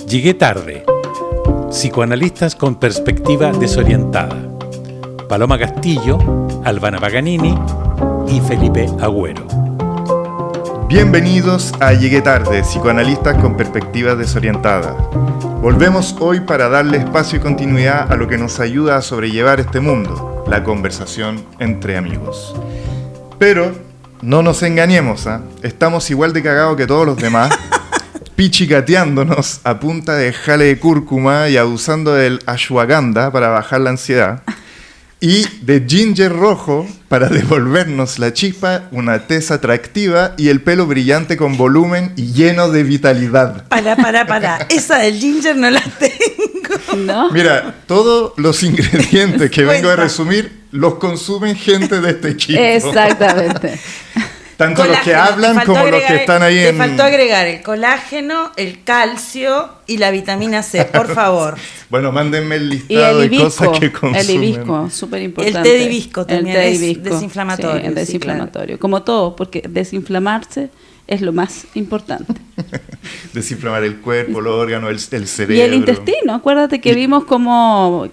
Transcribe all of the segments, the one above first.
Llegué tarde. Psicoanalistas con perspectiva desorientada. Paloma Castillo, Albana Paganini y Felipe Agüero. Bienvenidos a Llegué tarde, psicoanalistas con perspectiva desorientada. Volvemos hoy para darle espacio y continuidad a lo que nos ayuda a sobrellevar este mundo, la conversación entre amigos. Pero no nos engañemos, estamos igual de cagados que todos los demás, pichicateándonos a punta de jale de cúrcuma y abusando del ashwagandha para bajar la ansiedad, y de ginger rojo para devolvernos la chispa, una tez atractiva y el pelo brillante con volumen y lleno de vitalidad. Para. Esa del ginger no la tengo. ¿No? Mira, todos los ingredientes que vengo a resumir los consumen gente de este equipo. Exactamente. Tanto Colágeno, los que hablan como los que están ahí te en... faltó agregar el colágeno, el calcio y la vitamina C, por favor. Bueno, mándenme el Y listado el de cosas que consumen. el hibisco, súper importante. El té de hibisco también es es desinflamatorio. Sí, es desinflamatorio. Como todo, porque desinflamarse es lo más importante. Desinflamar el cuerpo, los órganos, el cerebro. Y el intestino, acuérdate que vimos cómo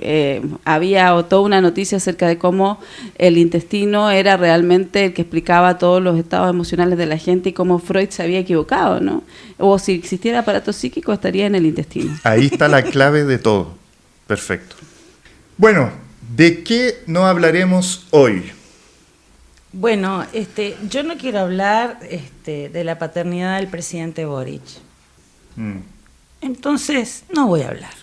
había toda una noticia acerca de cómo el intestino era realmente el que explicaba todos los estados emocionales de la gente y cómo Freud se había equivocado, ¿no? O si existiera aparato psíquico estaría en el intestino. Ahí está la clave de todo. Perfecto. Bueno, ¿de qué no hablaremos hoy? Bueno, yo no quiero hablar de la paternidad del presidente Boric. Entonces, no voy a hablar.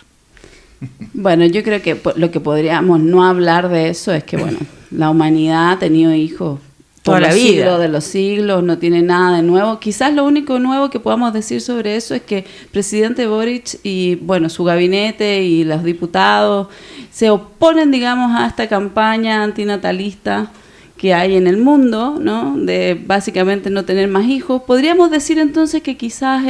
Bueno, yo creo que lo que podríamos no hablar de eso es que, bueno, la humanidad ha tenido hijos Toda la vida. Siglos de los siglos, no tiene nada de nuevo. Quizás lo único nuevo que podamos decir sobre eso es que el presidente Boric y, bueno, su gabinete y los diputados se oponen, digamos, a esta campaña antinatalista que hay en el mundo, ¿no? De básicamente no tener más hijos. Podríamos decir entonces que quizás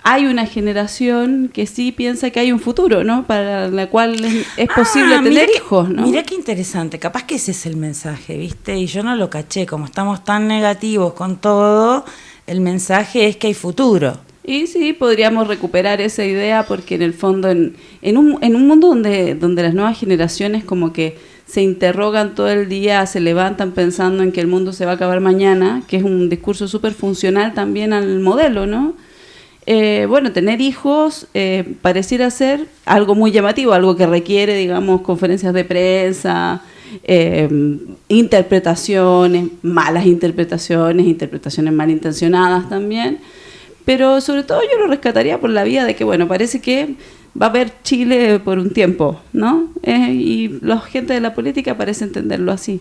hay una generación que sí piensa que hay un futuro, ¿no? Para la cual es posible tener hijos, ¿no? Mira qué interesante, capaz que ese es el mensaje, ¿viste? Y yo no lo caché, como estamos tan negativos con todo, el mensaje es que hay futuro. Y sí, podríamos recuperar esa idea porque en el fondo en un mundo donde las nuevas generaciones como que se interrogan todo el día, se levantan pensando en que el mundo se va a acabar mañana, que es un discurso súper funcional también al modelo, ¿no? Bueno, tener hijos pareciera ser algo muy llamativo, algo que requiere, digamos, conferencias de prensa, interpretaciones, malas interpretaciones malintencionadas también, pero sobre todo yo lo rescataría por la vía de que, bueno, parece que va a haber Chile por un tiempo, ¿no? Y la gente de la política parece entenderlo así.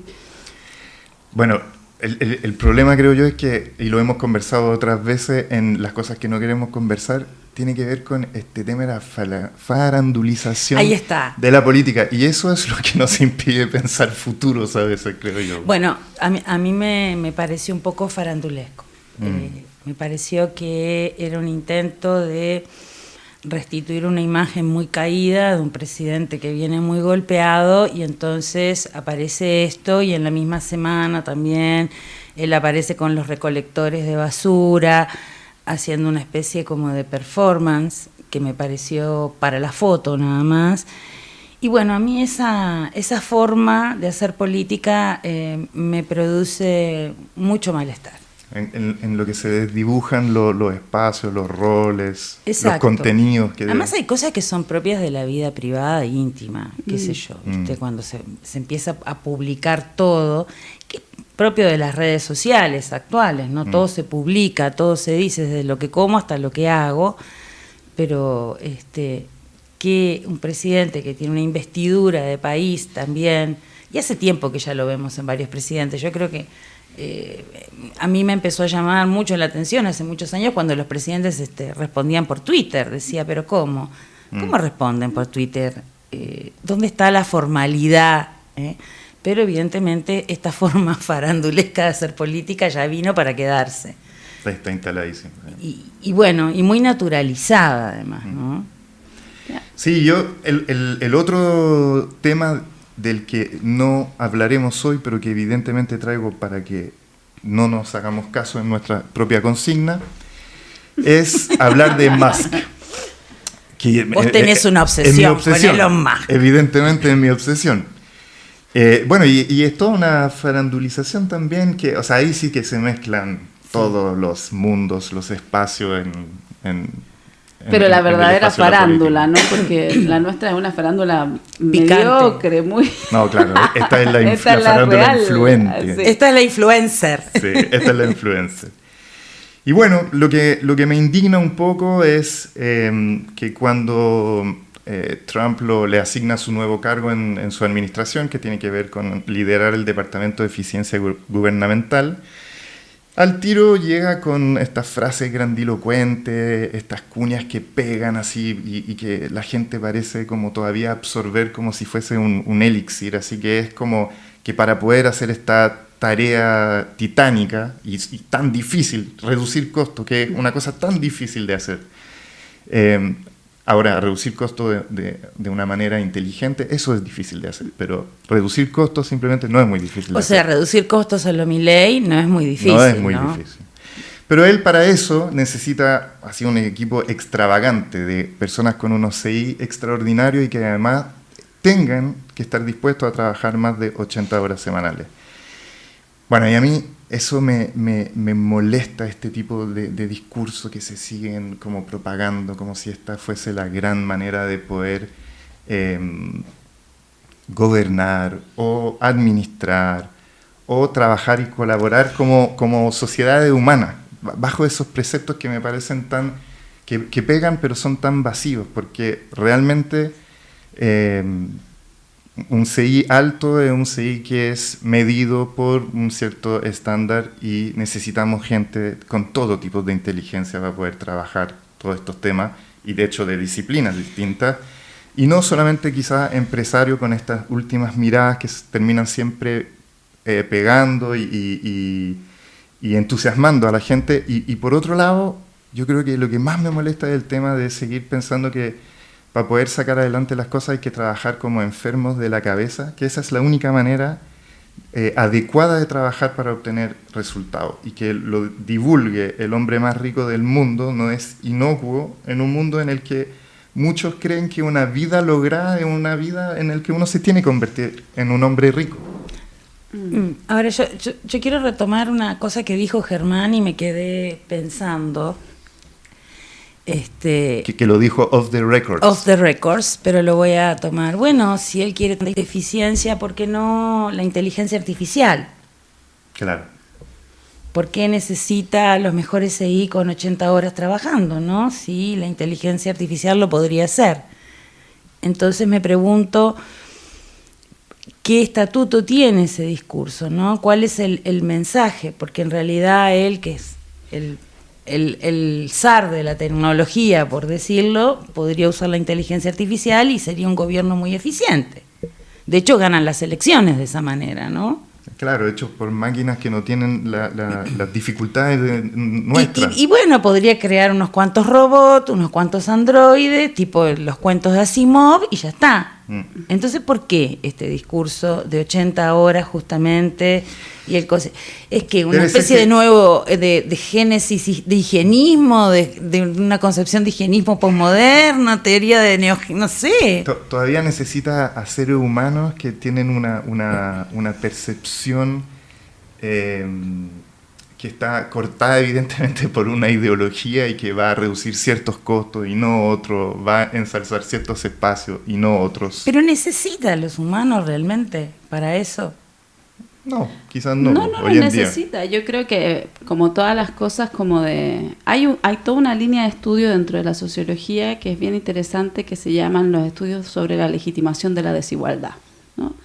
Bueno, el problema creo yo es que, y lo hemos conversado otras veces en las cosas que no queremos conversar, tiene que ver con este tema de la farandulización Ahí está. de la política. Y eso es lo que nos impide pensar futuros a veces, creo yo. Bueno, a mí me pareció un poco farandulesco. Me pareció que era un intento de restituir una imagen muy caída de un presidente que viene muy golpeado, y entonces aparece esto, y en la misma semana también él aparece con los recolectores de basura haciendo una especie como de performance que me pareció para la foto nada más. Y bueno, a mí esa forma de hacer política me produce mucho malestar. En lo que se desdibujan los espacios, los roles, Exacto. los contenidos. Además hay cosas que son propias de la vida privada e íntima, qué sé yo, ¿viste? Cuando se empieza a publicar todo, que es propio de las redes sociales actuales, ¿no? Todo se publica, todo se dice, desde lo que como hasta lo que hago, pero que un presidente que tiene una investidura de país también, y hace tiempo que ya lo vemos en varios presidentes, yo creo que a mí me empezó a llamar mucho la atención hace muchos años cuando los presidentes respondían por Twitter. Decía, pero ¿cómo? ¿Cómo responden por Twitter? ¿Dónde está la formalidad? Pero evidentemente esta forma farandulesca de hacer política ya vino para quedarse. Está instaladísimo. Y bueno, y muy naturalizada además, ¿no? Sí, el otro tema del que no hablaremos hoy, pero que evidentemente traigo para que no nos hagamos caso en nuestra propia consigna, es hablar de Musk. Vos tenés una obsesión con Elon Musk. Evidentemente es mi obsesión. Bueno, y es toda una farandulización también, que, o sea, ahí sí que se mezclan todos los mundos, los espacios pero la verdadera espacio de la farándula, ¿no? política. Porque la nuestra es una farándula Picante. mediocre, muy... No, claro, esta es la Esta es la farándula real, influente. sí. Esta es la influencer. Sí, esta es la influencer. Y bueno, lo que me indigna un poco es que cuando Trump le asigna su nuevo cargo en su administración, que tiene que ver con liderar el Departamento de Eficiencia Gubernamental, al tiro llega con estas frases grandilocuentes, estas cuñas que pegan así y que la gente parece como todavía absorber como si fuese un elixir. Así que es como que para poder hacer esta tarea titánica y tan difícil, reducir costos, que es una cosa tan difícil de hacer. Ahora, reducir costos de una manera inteligente, eso es difícil de hacer, pero reducir costos simplemente no es muy difícil de hacer. O sea, reducir costos a lo Milei no es muy difícil. No es muy difícil. Pero él para eso necesita así un equipo extravagante de personas con unos CI extraordinarios y que además tengan que estar dispuestos a trabajar más de 80 horas semanales. Bueno, y a mí eso me molesta, este tipo de discurso que se siguen como propagando, como si esta fuese la gran manera de poder gobernar o administrar o trabajar y colaborar como sociedades humanas, bajo esos preceptos que me parecen tan que pegan pero son tan vacíos, porque realmente un CI alto es un CI que es medido por un cierto estándar y necesitamos gente con todo tipo de inteligencia para poder trabajar todos estos temas y de hecho de disciplinas distintas y no solamente quizás empresarios con estas últimas miradas que terminan siempre pegando y entusiasmando a la gente y por otro lado yo creo que lo que más me molesta es el tema de seguir pensando que para poder sacar adelante las cosas hay que trabajar como enfermos de la cabeza, que esa es la única manera adecuada de trabajar para obtener resultados. Y que lo divulgue el hombre más rico del mundo no es inocuo en un mundo en el que muchos creen que una vida lograda es una vida en la que uno se tiene que convertir en un hombre rico. Ahora, yo quiero retomar una cosa que dijo Germán y me quedé pensando. Que lo dijo off the records. Off the records, pero lo voy a tomar. Bueno, si él quiere eficiencia, ¿por qué no la inteligencia artificial? Claro. ¿Por qué necesita los mejores CI con 80 horas trabajando, no? Sí, la inteligencia artificial lo podría hacer. Entonces me pregunto, ¿qué estatuto tiene ese discurso, no? ¿Cuál es el mensaje? Porque en realidad él, que es el zar de la tecnología, por decirlo, podría usar la inteligencia artificial y sería un gobierno muy eficiente. De hecho, ganan las elecciones de esa manera, ¿no? Claro, hechos por máquinas que no tienen las dificultades nuestras. Y bueno, podría crear unos cuantos robots, unos cuantos androides, tipo los cuentos de Asimov, y ya está. Entonces, ¿por qué este discurso de 80 horas justamente? Y es que una especie de nuevo, de génesis, de higienismo, de una concepción de higienismo posmoderno, teoría de no sé. Todavía necesita a seres humanos que tienen una percepción que está cortada evidentemente por una ideología y que va a reducir ciertos costos y no otros, va a ensalzar ciertos espacios y no otros. ¿Pero necesita a los humanos realmente para eso? No, quizás no. No hoy en necesita. Yo creo que como todas las cosas, hay toda una línea de estudio dentro de la sociología que es bien interesante, que se llaman los estudios sobre la legitimación de la desigualdad, ¿no?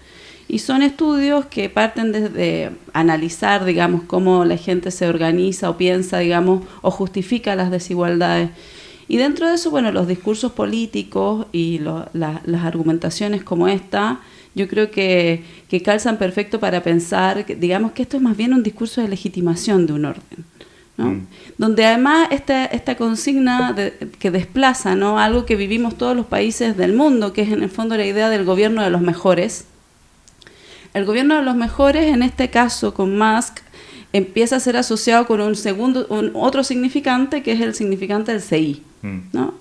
Y son estudios que parten desde analizar, digamos, cómo la gente se organiza o piensa, digamos, o justifica las desigualdades. Y dentro de eso, bueno, los discursos políticos y las argumentaciones como esta, yo creo que calzan perfecto para pensar, digamos, que esto es más bien un discurso de legitimación de un orden, ¿no? Donde además esta consigna que desplaza, ¿no?, algo que vivimos todos los países del mundo, que es en el fondo la idea del gobierno de los mejores. El gobierno de los mejores, en este caso con Musk, empieza a ser asociado con otro significante, que es el significante del CI, ¿no?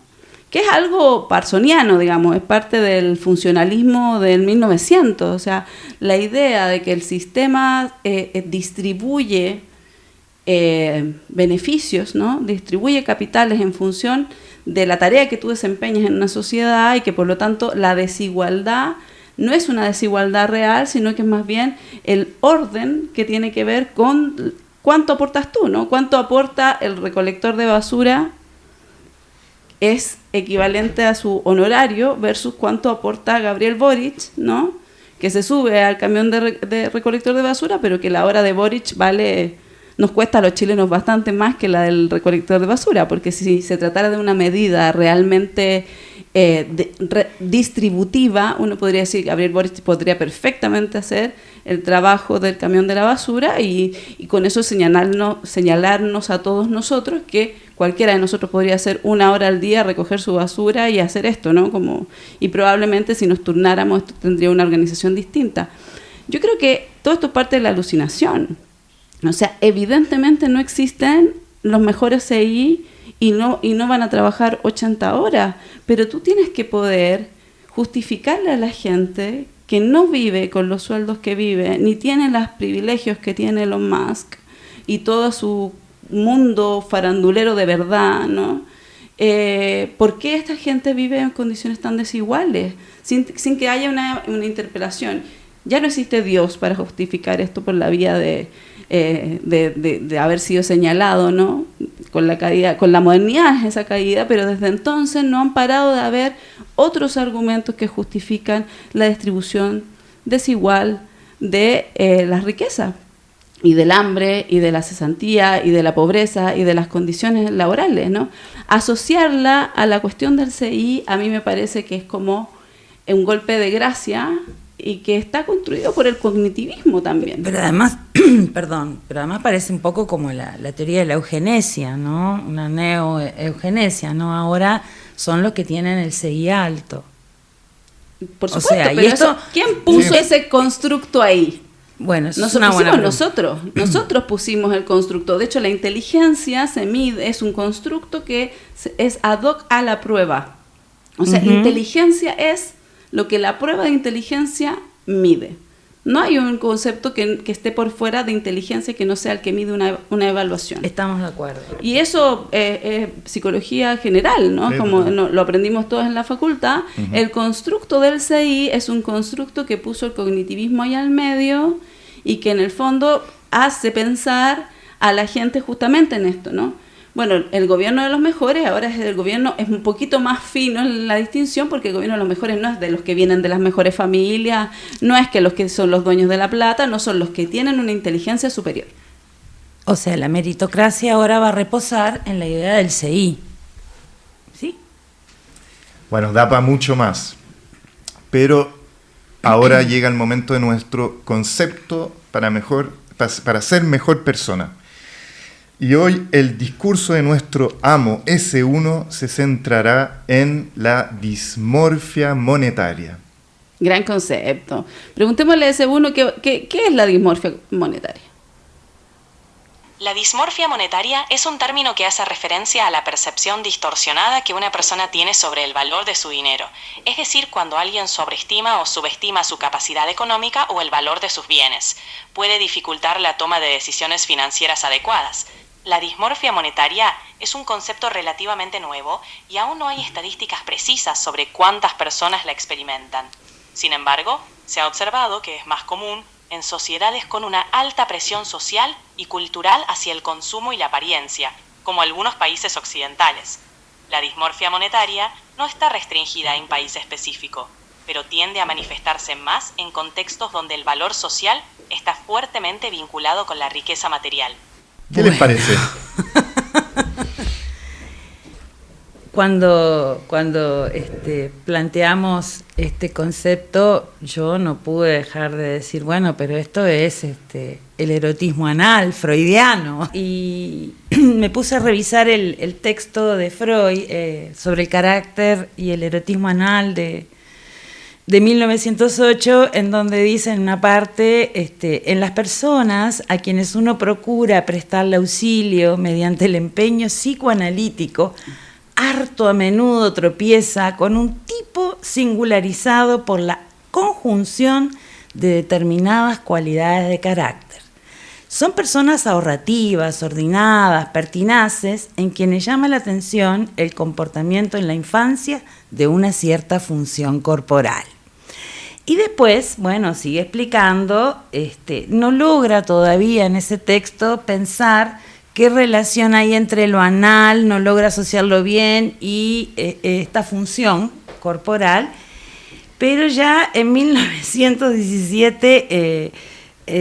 que es algo parsoniano, digamos, es parte del funcionalismo del 1900, o sea, la idea de que el sistema distribuye beneficios, ¿no? Distribuye capitales en función de la tarea que tú desempeñas en una sociedad y que por lo tanto la desigualdad no es una desigualdad real, sino que es más bien el orden que tiene que ver con cuánto aportas tú, ¿no? Cuánto aporta el recolector de basura es equivalente a su honorario versus cuánto aporta Gabriel Boric, ¿no? Que se sube al camión de recolector de basura, pero que la hora de Boric nos cuesta a los chilenos bastante más que la del recolector de basura, porque si se tratara de una medida realmente distributiva, uno podría decir que Gabriel Boric podría perfectamente hacer el trabajo del camión de la basura y con eso señalarnos a todos nosotros que cualquiera de nosotros podría hacer 1 hora al día, recoger su basura y hacer esto, ¿no? Y probablemente si nos turnáramos esto tendría una organización distinta. Yo creo que todo esto es parte de la alucinación. O sea, evidentemente no existen los mejores CI y no van a trabajar 80 horas, pero tú tienes que poder justificarle a la gente que no vive con los sueldos que vive, ni tiene los privilegios que tiene Elon Musk y todo su mundo farandulero de verdad, ¿no? ¿Por qué esta gente vive en condiciones tan desiguales? Sin que haya una interpelación. Ya no existe Dios para justificar esto por la vía de haber sido señalado, ¿no? Con la caída, con la modernidad es esa caída, pero desde entonces no han parado de haber otros argumentos que justifican la distribución desigual de las riquezas y del hambre y de la cesantía y de la pobreza y de las condiciones laborales, ¿no? Asociarla a la cuestión del CI a mí me parece que es como un golpe de gracia y que está construido por el cognitivismo también. Pero además, pero además parece un poco como la teoría de la eugenesia, ¿no? Una neo-eugenesia, ¿no? Ahora son los que tienen el CI alto. Por supuesto, pero y esto, ¿quién puso ese constructo ahí? Bueno, eso es una buena pregunta. Nosotros pusimos el constructo. De hecho, la inteligencia se mide, es un constructo que es ad hoc a la prueba. O sea, inteligencia es lo que la prueba de inteligencia mide. No hay un concepto que esté por fuera de inteligencia que no sea el que mide una evaluación. Estamos de acuerdo. Y eso es psicología general, ¿no? Sí, como lo aprendimos todos en la facultad. El constructo del CI es un constructo que puso el cognitivismo ahí al medio y que en el fondo hace pensar a la gente justamente en esto, ¿no? Bueno, el gobierno de los mejores, ahora es un poquito más fino en la distinción, porque el gobierno de los mejores no es de los que vienen de las mejores familias, no es que los que son los dueños de la plata, no son los que tienen una inteligencia superior. O sea, la meritocracia ahora va a reposar en la idea del CI. ¿Sí? Bueno, da para mucho más. Pero ahora llega el momento de nuestro concepto para ser mejor persona. Y hoy el discurso de nuestro amo S1 se centrará en la dismorfia monetaria. Gran concepto. Preguntémosle a S1 ¿qué es la dismorfia monetaria? La dismorfia monetaria es un término que hace referencia a la percepción distorsionada que una persona tiene sobre el valor de su dinero, es decir, cuando alguien sobreestima o subestima su capacidad económica o el valor de sus bienes. Puede dificultar la toma de decisiones financieras adecuadas. La dismorfia monetaria es un concepto relativamente nuevo y aún no hay estadísticas precisas sobre cuántas personas la experimentan. Sin embargo, se ha observado que es más común en sociedades con una alta presión social y cultural hacia el consumo y la apariencia, como algunos países occidentales. La dismorfia monetaria no está restringida a un país específico, pero tiende a manifestarse más en contextos donde el valor social está fuertemente vinculado con la riqueza material. ¿Qué les parece? Cuando planteamos este concepto, yo no pude dejar de decir, bueno, pero esto es el erotismo anal freudiano. Y me puse a revisar el texto de Freud sobre el carácter y el erotismo anal de 1908, en donde dice en una parte, en las personas a quienes uno procura prestarle auxilio mediante el empeño psicoanalítico harto a menudo tropieza con un tipo singularizado por la conjunción de determinadas cualidades de carácter. Son personas ahorrativas, ordenadas, pertinaces, en quienes llama la atención el comportamiento en la infancia de una cierta función corporal. Y después, bueno, sigue explicando, no logra todavía en ese texto pensar qué relación hay entre lo anal, no logra asociarlo bien, y esta función corporal, pero ya en 1917,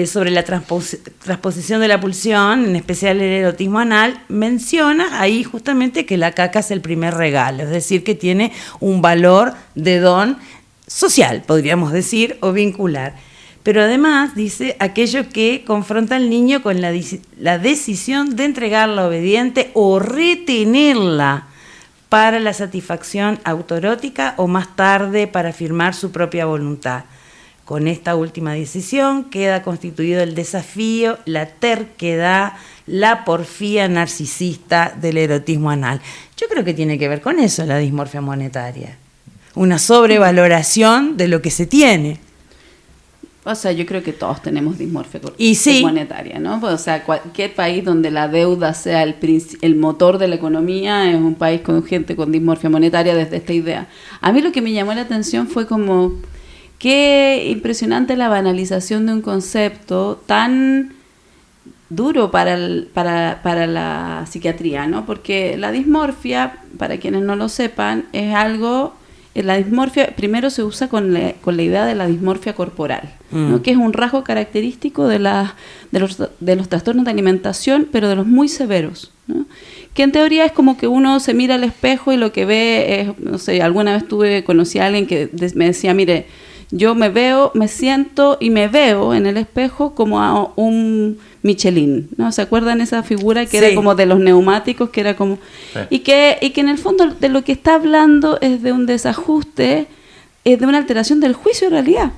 sobre la transposición de la pulsión, en especial el erotismo anal, menciona ahí justamente que la caca es el primer regalo, es decir, que tiene un valor de don social, podríamos decir, o vincular. Pero además dice aquello que confronta al niño con la decisión de entregarla obediente o retenerla para la satisfacción autoerótica o más tarde para afirmar su propia voluntad. Con esta última decisión queda constituido el desafío, la terquedad, la porfía narcisista del erotismo anal. Yo creo que tiene que ver con eso la dismorfia monetaria. Una sobrevaloración de lo que se tiene. O sea, yo creo que todos tenemos dismorfia sí, monetaria, ¿no? O sea, cualquier país donde la deuda sea el motor de la economía es un país con gente con dismorfia monetaria desde esta idea. A mí lo que me llamó la atención fue como qué impresionante la banalización de un concepto tan duro para la psiquiatría, ¿no? Porque la dismorfia, para quienes no lo sepan, es algo... La dismorfia primero se usa con la idea de la dismorfia corporal, ¿no? Que es un rasgo característico de los trastornos de alimentación, pero de los muy severos, ¿no? Que en teoría es como que uno se mira al espejo y lo que ve es, no sé, alguna vez conocí a alguien que me decía, mire, yo me veo, me siento y me veo en el espejo como a un Michelin, ¿no? ¿Se acuerdan esa figura que era como de los neumáticos, que era como... Sí. Y que en el fondo de lo que está hablando es de un desajuste, es de una alteración del juicio de realidad,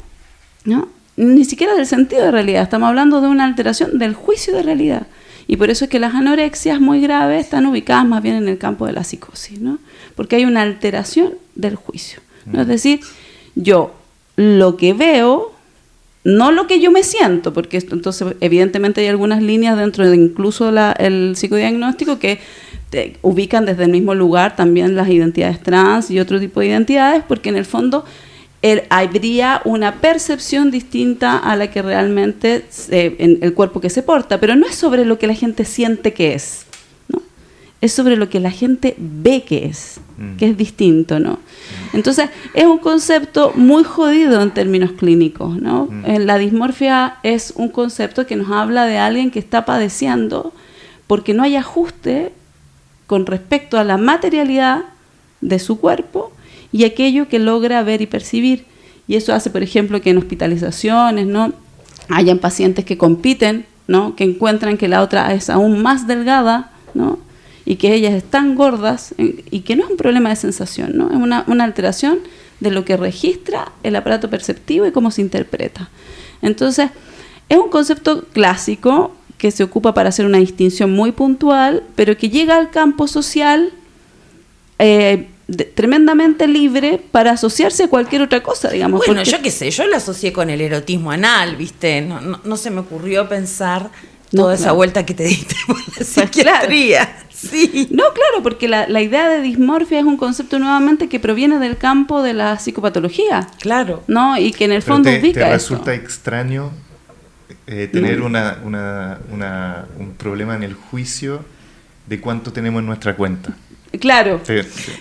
¿no? Ni siquiera del sentido de realidad, estamos hablando de una alteración del juicio de realidad. Y por eso es que las anorexias muy graves están ubicadas más bien en el campo de la psicosis, ¿no? Porque hay una alteración del juicio, ¿no? Es decir, yo lo que veo, no lo que yo me siento, porque entonces evidentemente hay algunas líneas dentro de incluso el psicodiagnóstico que te ubican desde el mismo lugar también las identidades trans y otro tipo de identidades, porque en el fondo habría una percepción distinta a la que realmente en el cuerpo que se porta, pero no es sobre lo que la gente siente que es, ¿no? Es sobre lo que la gente ve que es distinto, ¿no? Entonces, es un concepto muy jodido en términos clínicos, ¿no? La dismorfia es un concepto que nos habla de alguien que está padeciendo porque no hay ajuste con respecto a la materialidad de su cuerpo y aquello que logra ver y percibir. Y eso hace, por ejemplo, que en hospitalizaciones, ¿no?, hayan pacientes que compiten, ¿no?, que encuentran que la otra es aún más delgada, ¿no?, y que ellas están gordas, y que no es un problema de sensación, ¿no? Es una alteración de lo que registra el aparato perceptivo y cómo se interpreta. Entonces, es un concepto clásico que se ocupa para hacer una distinción muy puntual, pero que llega al campo social tremendamente libre para asociarse a cualquier otra cosa, digamos. Bueno, yo qué sé, yo lo asocié con el erotismo anal, ¿viste? No se me ocurrió pensar toda esa vuelta que te diste por la psiquiatría. Claro. Sí. No, claro, porque la idea de dismorfia es un concepto nuevamente que proviene del campo de la psicopatología. Claro. ¿No? Y que en el fondo ubica ¿Te resulta extraño tener un problema en el juicio de cuánto tenemos en nuestra cuenta? Claro. Sí.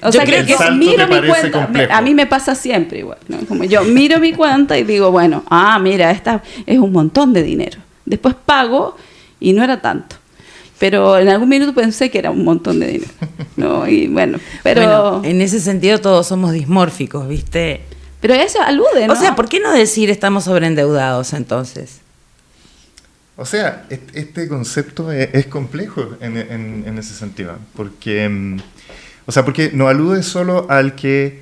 O sea, que miro mi cuenta, a mí me pasa siempre igual, ¿no? Como yo miro mi cuenta y digo, bueno, mira, esta es un montón de dinero. Después pago y no era tanto. Pero en algún minuto pensé que era un montón de dinero, ¿no? Y bueno, en ese sentido todos somos dismórficos, ¿viste? Pero eso alude, ¿no? O sea, ¿por qué no decir estamos sobreendeudados entonces? O sea, este concepto es complejo en ese sentido, porque no alude solo al que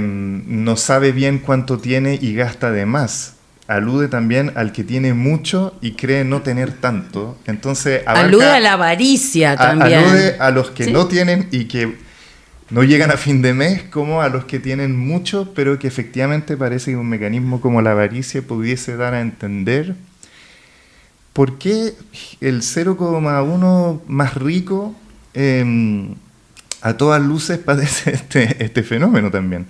no sabe bien cuánto tiene y gasta de más, alude también al que tiene mucho y cree no tener tanto. Entonces alude a la avaricia también. Alude a los que Sí. no tienen y que no llegan a fin de mes, como a los que tienen mucho, pero que efectivamente parece que un mecanismo como la avaricia pudiese dar a entender por qué el 0,1 más rico a todas luces padece este fenómeno también.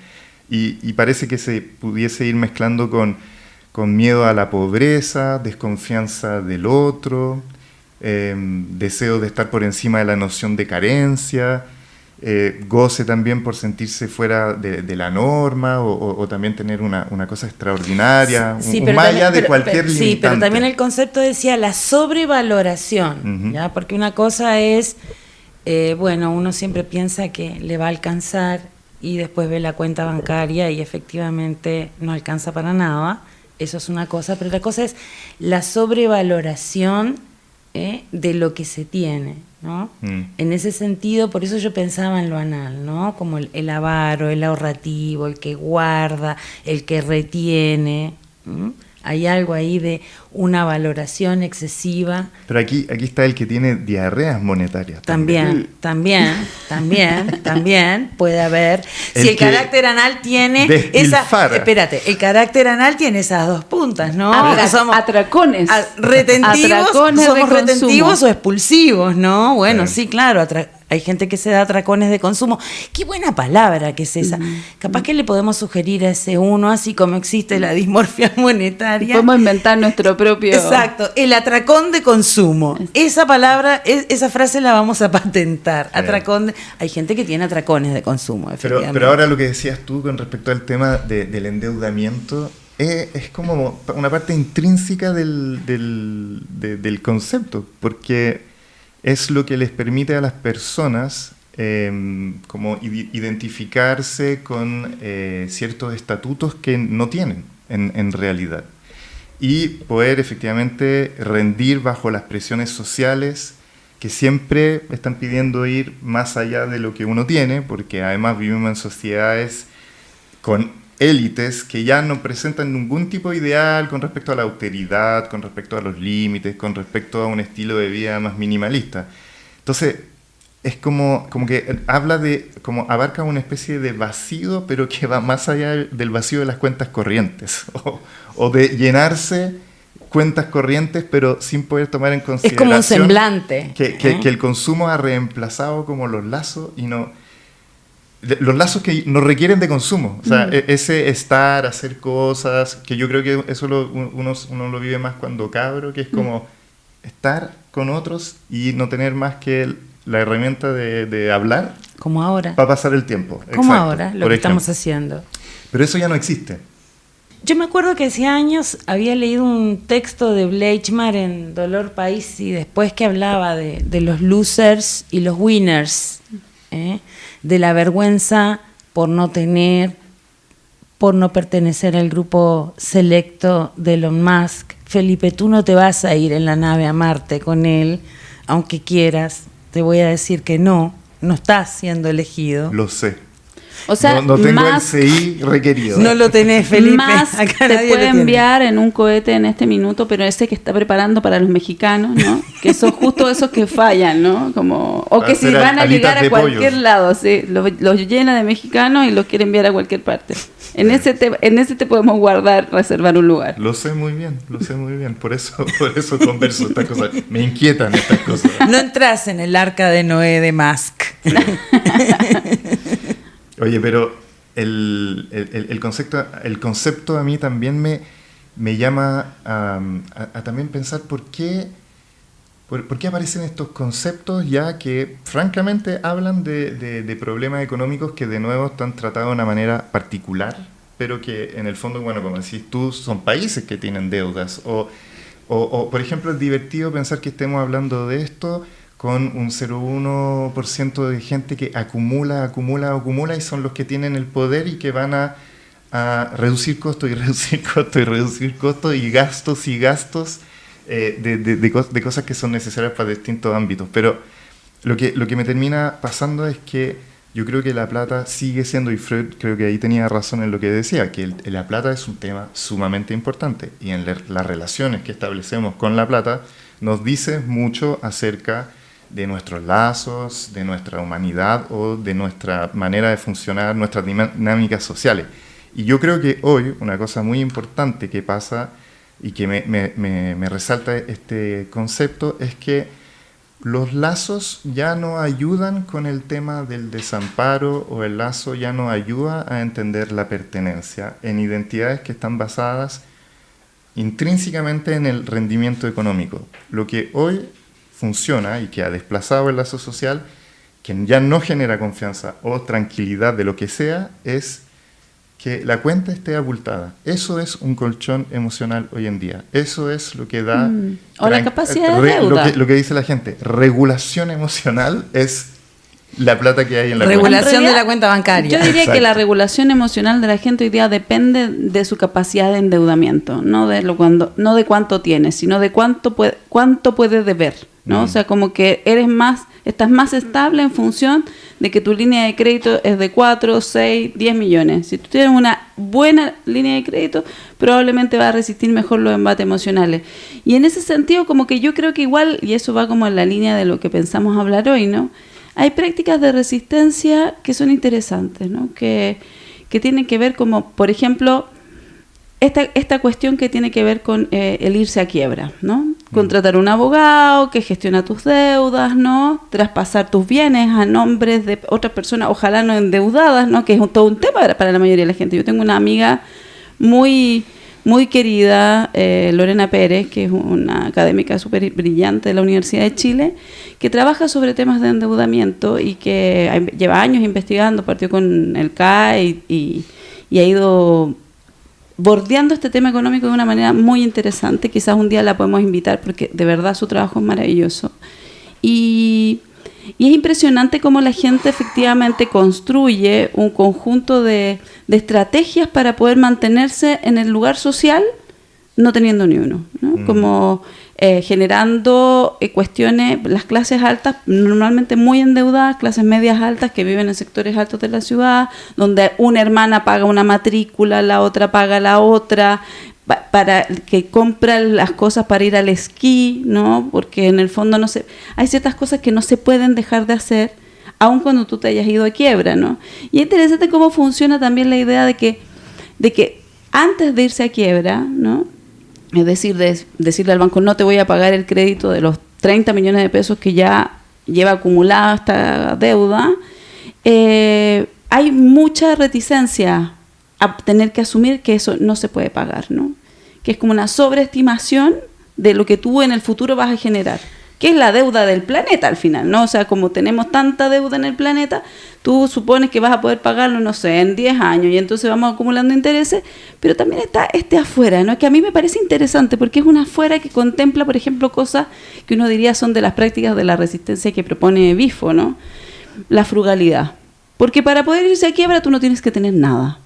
Y parece que se pudiese ir mezclando con miedo a la pobreza, desconfianza del otro, deseo de estar por encima de la noción de carencia, goce también por sentirse fuera de la norma o también tener una cosa extraordinaria, Sí, un pero más también- allá de pero- cualquier pero- limitante. Sí, pero también el concepto decía la sobrevaloración, ¿ya? Porque una cosa es, bueno, uno siempre piensa que le va a alcanzar y después ve la cuenta bancaria y efectivamente no alcanza para nada. Eso es una cosa, pero la cosa es la sobrevaloración de lo que se tiene, ¿no? En ese sentido, por eso yo pensaba en lo anal, ¿no? Como el avaro, el ahorrativo, el que guarda, el que retiene. Hay algo ahí de una valoración excesiva. Pero aquí está el que tiene diarreas monetarias. También puede haber. El Si el que carácter anal tiene despilfarra. el carácter anal tiene esas dos puntas, ¿no? Porque somos Atracones. retentivos, Atracones somos de retentivos consumo. o expulsivos, ¿no? Bueno, Sí. sí, claro, hay gente que se da atracones de consumo. Qué buena palabra que es esa. Capaz que le podemos sugerir a ese uno, así como existe la dismorfia monetaria. Podemos inventar nuestro propio... Exacto, el atracón de consumo. Esa palabra, esa frase la vamos a patentar. Atracón hay gente que tiene atracones de consumo, efectivamente. Pero ahora lo que decías tú con respecto al tema del endeudamiento es como una parte intrínseca del concepto, porque es lo que les permite a las personas como identificarse con ciertos estatutos que no tienen en realidad y poder efectivamente rendir bajo las presiones sociales que siempre están pidiendo ir más allá de lo que uno tiene, porque además vivimos en sociedades con élites que ya no presentan ningún tipo de ideal con respecto a la austeridad, con respecto a los límites, con respecto a un estilo de vida más minimalista. Entonces, es como que como abarca una especie de vacío, pero que va más allá del vacío de las cuentas corrientes, o de llenarse cuentas corrientes, pero sin poder tomar en Es consideración como un semblante. que el consumo ha reemplazado como los lazos y no... Los lazos que no requieren de consumo, o sea, ese estar, hacer cosas, que yo creo que eso uno lo vive más cuando cabro, que es como estar con otros y no tener más que la herramienta de hablar Como ahora. para pasar el tiempo. Como Exacto, ahora, lo por que estamos ejemplo. haciendo. Pero eso ya no existe. Yo me acuerdo que hace años había leído un texto de Bleichmar en Dolor País y después que hablaba de los losers y los winners, de la vergüenza por no tener, por no pertenecer al grupo selecto de Elon Musk. Felipe, tú no te vas a ir en la nave a Marte con él, aunque quieras. Te voy a decir que no estás siendo elegido. Lo sé. O sea, no tengo más, el CI requerido. No lo tenés, Felipe. más Acá te nadie puede lo tiene. enviar en un cohete en este minuto, pero ese que está preparando para los mexicanos, ¿no? Que son justo esos que fallan, ¿no? Como, o Para que si hacer van a alitas llegar a de cualquier pollo. lado, sí, los llena de mexicanos y los quiere enviar a cualquier parte. En ese te podemos guardar, reservar un lugar. Lo sé muy bien, lo sé muy bien. Por eso converso estas cosas. Me inquietan estas cosas. No entras en el arca de Noé de Musk. Oye, pero el concepto a mí también me llama a también pensar por qué aparecen estos conceptos ya que francamente hablan de problemas económicos que de nuevo están tratados de una manera particular, pero que en el fondo, bueno, como decís tú, son países que tienen deudas. O por ejemplo, es divertido pensar que estemos hablando de esto con un 0,1% de gente que acumula y son los que tienen el poder y que van a reducir costos y reducir costos y reducir costos y gastos de cosas que son necesarias para distintos ámbitos. Pero lo que me termina pasando es que yo creo que la plata sigue siendo, y Freud creo que ahí tenía razón en lo que decía, que la plata es un tema sumamente importante, y en las relaciones que establecemos con la plata nos dice mucho acerca de nuestros lazos, de nuestra humanidad o de nuestra manera de funcionar, nuestras dinámicas sociales. Y yo creo que hoy una cosa muy importante que pasa y que me resalta este concepto es que los lazos ya no ayudan con el tema del desamparo, o el lazo ya no ayuda a entender la pertenencia en identidades que están basadas intrínsecamente en el rendimiento económico. Lo que hoy funciona y que ha desplazado el lazo social, que ya no genera confianza o tranquilidad de lo que sea, es que la cuenta esté abultada. Eso es un colchón emocional hoy en día. Eso es lo que da... O la capacidad de deuda. Lo que dice la gente, regulación emocional es la plata que hay en la regulación cuenta. de la cuenta bancaria. Yo diría Exacto. que la regulación emocional de la gente hoy día depende de su capacidad de endeudamiento, no de cuánto tienes, sino de cuánto puede deber, ¿no? O sea, como que estás más estable en función de que tu línea de crédito es de 4, 6, 10 millones. Si tú tienes una buena línea de crédito, probablemente va a resistir mejor los embates emocionales. Y en ese sentido, como que yo creo que igual, y eso va como en la línea de lo que pensamos hablar hoy, ¿no? Hay prácticas de resistencia que son interesantes, ¿no? Que tienen que ver como, por ejemplo, esta cuestión que tiene que ver con el irse a quiebra, ¿no? Contratar un abogado que gestiona tus deudas, ¿no? Traspasar tus bienes a nombres de otras personas, ojalá no endeudadas, ¿no? Que es todo un tema para la mayoría de la gente. Yo tengo una amiga muy querida, Lorena Pérez, que es una académica súper brillante de la Universidad de Chile, que trabaja sobre temas de endeudamiento y que lleva años investigando, partió con el CAE y ha ido bordeando este tema económico de una manera muy interesante. Quizás un día la podemos invitar porque de verdad su trabajo es maravilloso. Y es impresionante cómo la gente efectivamente construye un conjunto de estrategias para poder mantenerse en el lugar social no teniendo ni uno, ¿no? Como generando cuestiones, las clases altas normalmente muy endeudadas, clases medias altas que viven en sectores altos de la ciudad, donde una hermana paga una matrícula, la otra paga la otra, para que compra las cosas para ir al esquí, ¿no? Porque en el fondo hay ciertas cosas que no se pueden dejar de hacer, aun cuando tú te hayas ido a quiebra, ¿no? Y es interesante cómo funciona también la idea de que antes de irse a quiebra, ¿no? Es decir, decirle al banco, no te voy a pagar el crédito de los 30 millones de pesos que ya lleva acumulada esta deuda, hay mucha reticencia a tener que asumir que eso no se puede pagar, ¿no? Que es como una sobreestimación de lo que tú en el futuro vas a generar, que es la deuda del planeta al final, ¿no? O sea, como tenemos tanta deuda en el planeta, tú supones que vas a poder pagarlo, no sé, en 10 años, y entonces vamos acumulando intereses, pero también está afuera, ¿no? Que a mí me parece interesante, porque es una afuera que contempla, por ejemplo, cosas que uno diría son de las prácticas de la resistencia que propone Bifo, ¿no? La frugalidad. Porque para poder irse a quiebra tú no tienes que tener nada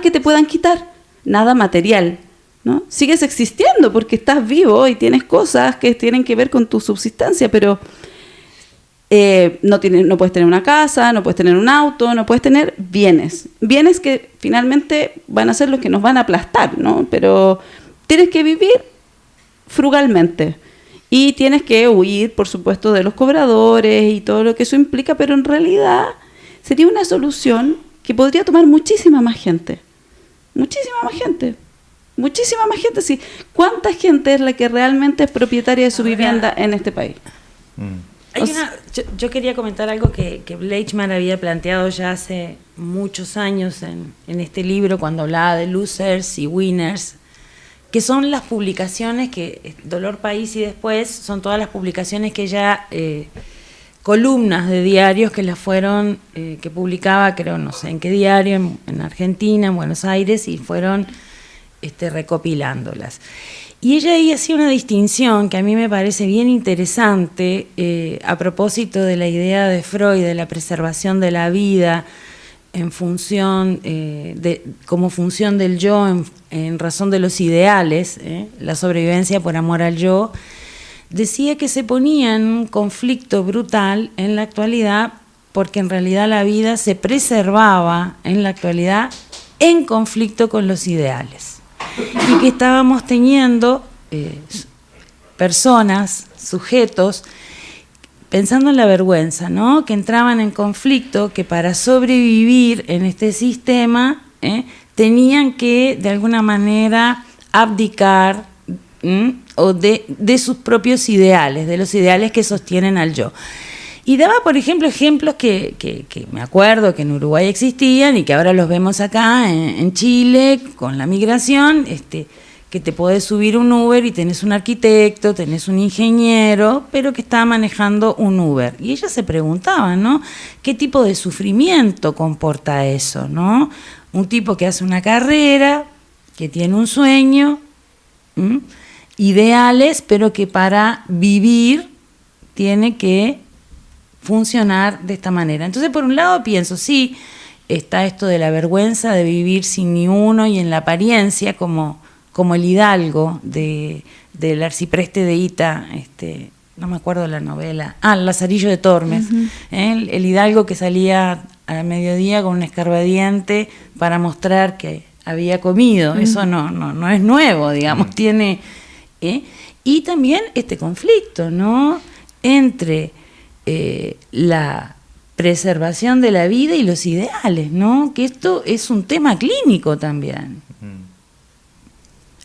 que te puedan quitar, nada material, ¿no? Sigues existiendo porque estás vivo y tienes cosas que tienen que ver con tu subsistencia, pero no puedes tener una casa, no puedes tener un auto, no puedes tener bienes que finalmente van a ser los que nos van a aplastar, ¿no? Pero tienes que vivir frugalmente y tienes que huir, por supuesto, de los cobradores y todo lo que eso implica, pero en realidad sería una solución que podría tomar muchísima más gente. Sí. ¿Cuánta gente es la que realmente es propietaria de su vivienda en este país? Yo quería comentar algo que Bleichmann había planteado ya hace muchos años en este libro, cuando hablaba de losers y winners, que son las publicaciones que Dolor País y después son todas las publicaciones que ya columnas de diarios que las fueron que publicaba, creo, no sé en qué diario, en Argentina, en Buenos Aires, y fueron recopilándolas. Y ella ahí hacía una distinción que a mí me parece bien interesante a propósito de la idea de Freud de la preservación de la vida en función como función del yo en razón de los ideales, la sobrevivencia por amor al yo. Decía que se ponía en un conflicto brutal en la actualidad porque en realidad la vida se preservaba en la actualidad en conflicto con los ideales. Y que estábamos teniendo personas, sujetos, pensando en la vergüenza, ¿no? Que entraban en conflicto, que para sobrevivir en este sistema tenían que de alguna manera abdicar o de sus propios ideales, de los ideales que sostienen al yo. Y daba, por ejemplo, ejemplos que me acuerdo que en Uruguay existían y que ahora los vemos acá en Chile con la migración, que te podés subir un Uber y tenés un arquitecto, tenés un ingeniero, pero que está manejando un Uber. Y ella se preguntaba, ¿no? ¿Qué tipo de sufrimiento comporta eso, no? Un tipo que hace una carrera, que tiene un sueño, ideales, pero que para vivir tiene que funcionar de esta manera. Entonces, por un lado pienso, sí, está esto de la vergüenza de vivir sin ni uno y en la apariencia, como el hidalgo del arcipreste de Ita, no me acuerdo la novela, el Lazarillo de Tormes, el hidalgo que salía al mediodía con un escarbadiente para mostrar que había comido. Eso no es nuevo, digamos, tiene... Y también este conflicto, ¿no? Entre la preservación de la vida y los ideales, ¿no? Que esto es un tema clínico también.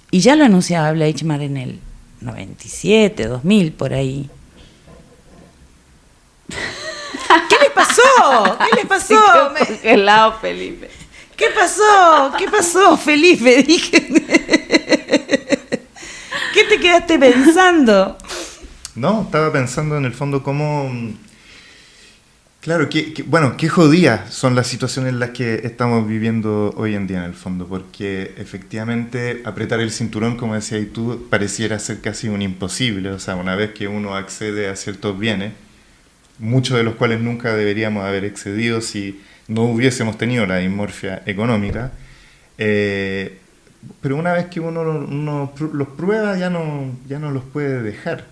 Y ya lo anunciaba Bleichmar en el 97, 2000, por ahí. ¿Qué le pasó? ¿Qué le pasó? Congelado, Felipe. ¿Qué pasó? ¿Qué pasó, Felipe? Dije. ¿Qué te quedaste pensando? No, estaba pensando en el fondo cómo... Claro, bueno, qué jodidas son las situaciones en las que estamos viviendo hoy en día en el fondo, porque efectivamente apretar el cinturón, como decías tú, pareciera ser casi un imposible. O sea, una vez que uno accede a ciertos bienes, muchos de los cuales nunca deberíamos haber excedido si no hubiésemos tenido la dismorfia económica, pero una vez que uno los prueba ya no los puede dejar.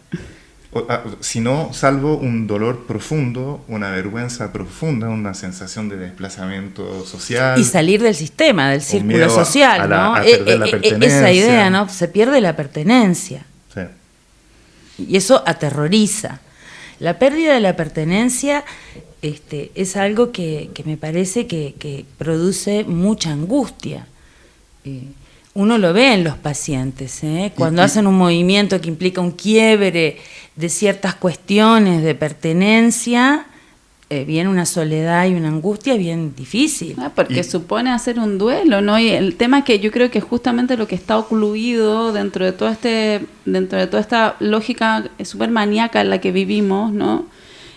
Sino salvo un dolor profundo, una vergüenza profunda, una sensación de desplazamiento social. Y salir del sistema, del círculo social, ¿no? A perder la pertenencia. Esa idea, ¿no? Se pierde la pertenencia. Sí. Y eso aterroriza. La pérdida de la pertenencia es algo que me parece que produce mucha angustia. Uno lo ve en los pacientes, cuando hacen un movimiento que implica un quiebre de ciertas cuestiones de pertenencia, viene una soledad y una angustia bien difícil. Porque supone hacer un duelo, ¿no? Y el tema es que yo creo que justamente lo que está ocluido dentro de toda esta lógica súper maníaca en la que vivimos, ¿no?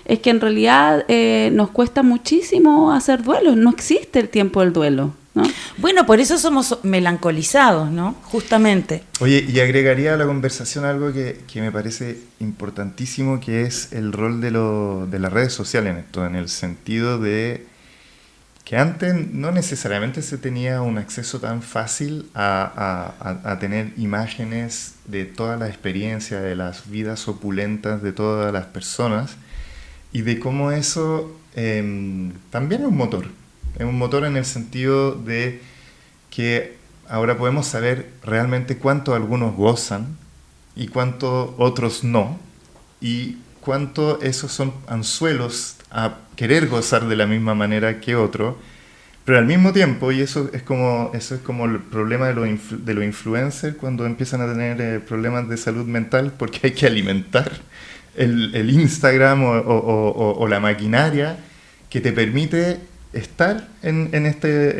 Es que en realidad nos cuesta muchísimo hacer duelo, no existe el tiempo del duelo, ¿no? Bueno, por eso somos melancolizados, ¿no? Justamente. Oye, y agregaría a la conversación algo que me parece importantísimo, que es el rol de las redes sociales en esto, en el sentido de que antes no necesariamente se tenía un acceso tan fácil a tener imágenes de toda la experiencia, de las vidas opulentas de todas las personas, y de cómo eso también es un motor. Es un motor en el sentido de que ahora podemos saber realmente cuánto algunos gozan y cuánto otros no, y cuánto esos son anzuelos a querer gozar de la misma manera que otro, pero al mismo tiempo, y eso es como el problema de los influencers cuando empiezan a tener problemas de salud mental, porque hay que alimentar el Instagram o la maquinaria que te permite estar en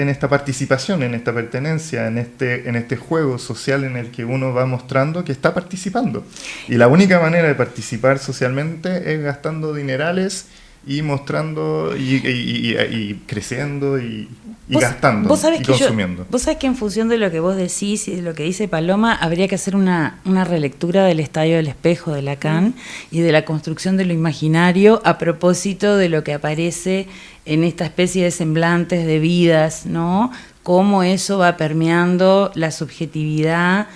esta participación, en esta pertenencia, en este juego social en el que uno va mostrando que está participando. Y la única manera de participar socialmente es gastando dinerales y mostrando y creciendo y gastando y consumiendo. Vos sabés que en función de lo que vos decís y de lo que dice Paloma, habría que hacer una relectura del Estadio del Espejo de Lacan y de la construcción de lo imaginario a propósito de lo que aparece en esta especie de semblantes de vidas, ¿no? Cómo eso va permeando la subjetividad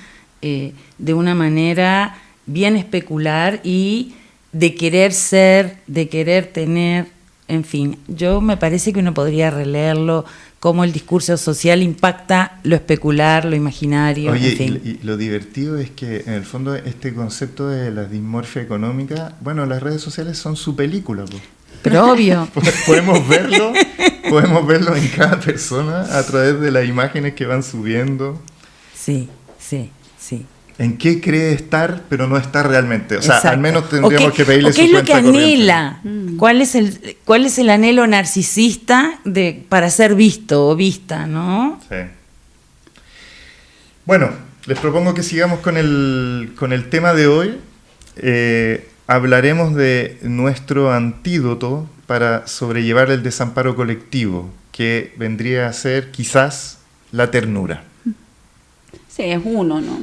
de una manera bien especular y de querer ser, de querer tener En fin, yo me parece que uno podría releerlo, cómo el discurso social impacta lo especular, lo imaginario. Oye, en fin. y lo divertido es que en el fondo este concepto de la dismorfia económica, bueno, las redes sociales son su película, pues. Pero obvio. Podemos verlo en cada persona a través de las imágenes que van subiendo. Sí. ¿En qué cree estar, pero no está realmente? O sea, Exacto. al menos tendríamos que pedirle su ¿qué es lo que cuenta corriente. anhela? ¿Cuál es el anhelo narcisista para ser visto o vista, no? Sí. Bueno, les propongo que sigamos con el tema de hoy. Hablaremos de nuestro antídoto para sobrellevar el desamparo colectivo, que vendría a ser quizás la ternura. Sí, es uno, ¿no?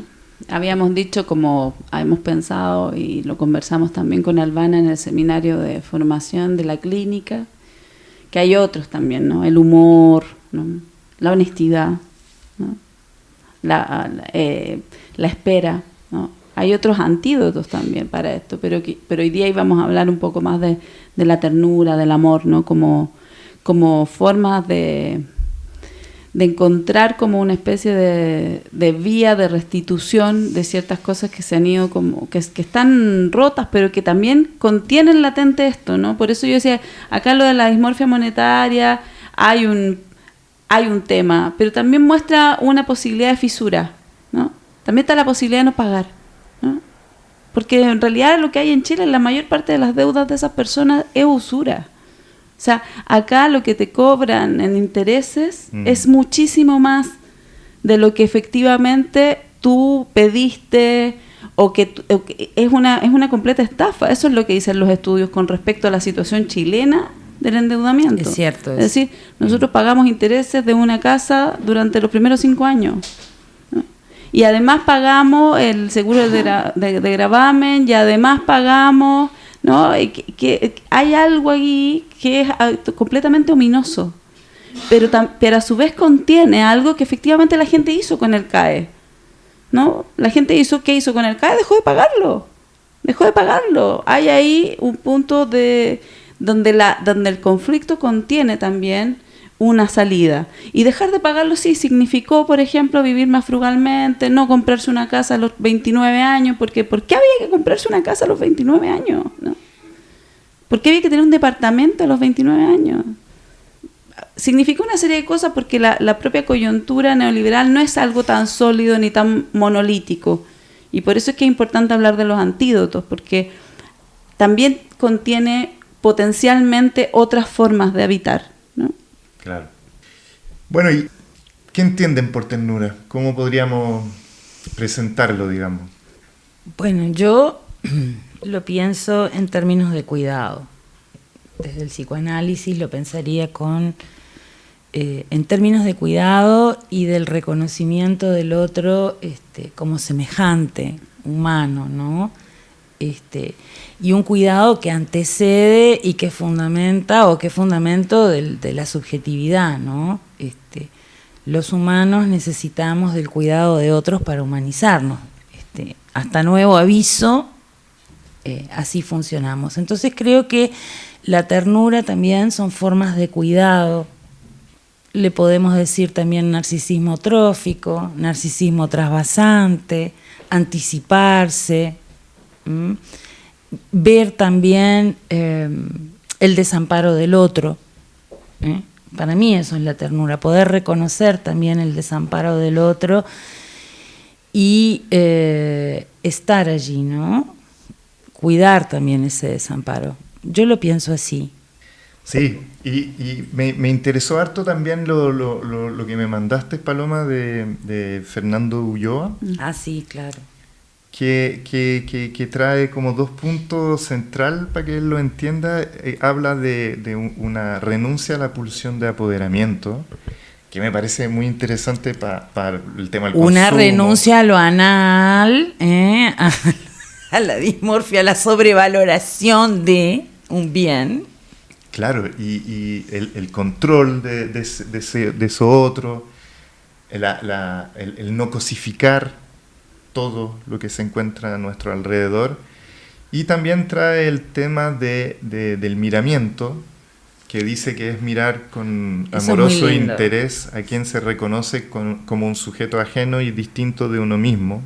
Habíamos dicho, como hemos pensado y lo conversamos también con Albana en el seminario de formación de la clínica, que hay otros también, ¿no? El humor, ¿no? La honestidad, ¿no? La espera, ¿no? Hay otros antídotos también para esto, pero hoy día íbamos a hablar un poco más de la ternura, del amor, ¿no? Como formas de encontrar como una especie de vía de restitución de ciertas cosas que se han ido como que están rotas, pero que también contienen latente esto, ¿no? Por eso yo decía, acá lo de la dismorfia monetaria hay un tema, pero también muestra una posibilidad de fisura, ¿no? También está la posibilidad de no pagar, ¿no? Porque en realidad lo que hay en Chile, la mayor parte de las deudas de esas personas es usura. O sea, acá lo que te cobran en intereses es muchísimo más de lo que efectivamente tú pediste o que es una completa estafa. Eso es lo que dicen los estudios con respecto a la situación chilena del endeudamiento. Es cierto. Es decir, nosotros pagamos intereses de una casa durante los primeros 5 años, ¿no? Y además pagamos el seguro de gravamen y además pagamos... ¿no? Que hay algo ahí que es completamente ominoso, pero a su vez contiene algo que efectivamente la gente hizo con el CAE, ¿no? La gente ¿qué hizo con el CAE? Dejó de pagarlo. Hay ahí un punto donde el conflicto contiene también una salida. Y dejar de pagarlo sí significó, por ejemplo, vivir más frugalmente, no comprarse una casa a los 29 años, porque ¿por qué había que comprarse una casa a los 29 años? ¿No? ¿Por qué había que tener un departamento a los 29 años? Significó una serie de cosas porque la propia coyuntura neoliberal no es algo tan sólido ni tan monolítico. Y por eso es que es importante hablar de los antídotos, porque también contiene potencialmente otras formas de habitar, ¿no? Claro. Bueno, ¿y qué entienden por ternura? ¿Cómo podríamos presentarlo, digamos? Bueno, yo lo pienso en términos de cuidado. Desde el psicoanálisis lo pensaría en términos de cuidado y del reconocimiento del otro como semejante, humano, ¿no? Y un cuidado que antecede y que fundamenta o que es fundamento de la subjetividad, ¿no? Los humanos necesitamos del cuidado de otros para humanizarnos. Hasta nuevo aviso, así funcionamos. Entonces creo que la ternura también son formas de cuidado. Le podemos decir también narcisismo trófico, narcisismo trasvasante, anticiparse. Ver también el desamparo del otro. Para mí eso es la ternura, poder reconocer también el desamparo del otro y estar allí, ¿no? Cuidar también ese desamparo. Yo lo pienso así. Sí, y me interesó harto también lo que me mandaste, Paloma, de Fernando Ulloa. Ah, sí, claro. Que trae como 2 puntos central para que él lo entienda. Habla de una renuncia a la pulsión de apoderamiento, que me parece muy interesante para el tema del consumo. Una renuncia a lo anal, a la dismorfia, a la sobrevaloración de un bien. Claro, y el control de eso otro, el no cosificar todo lo que se encuentra a nuestro alrededor. Y también trae el tema del miramiento, que dice que es mirar con Eso es amoroso muy lindo. interés a quien se reconoce como un sujeto ajeno y distinto de uno mismo.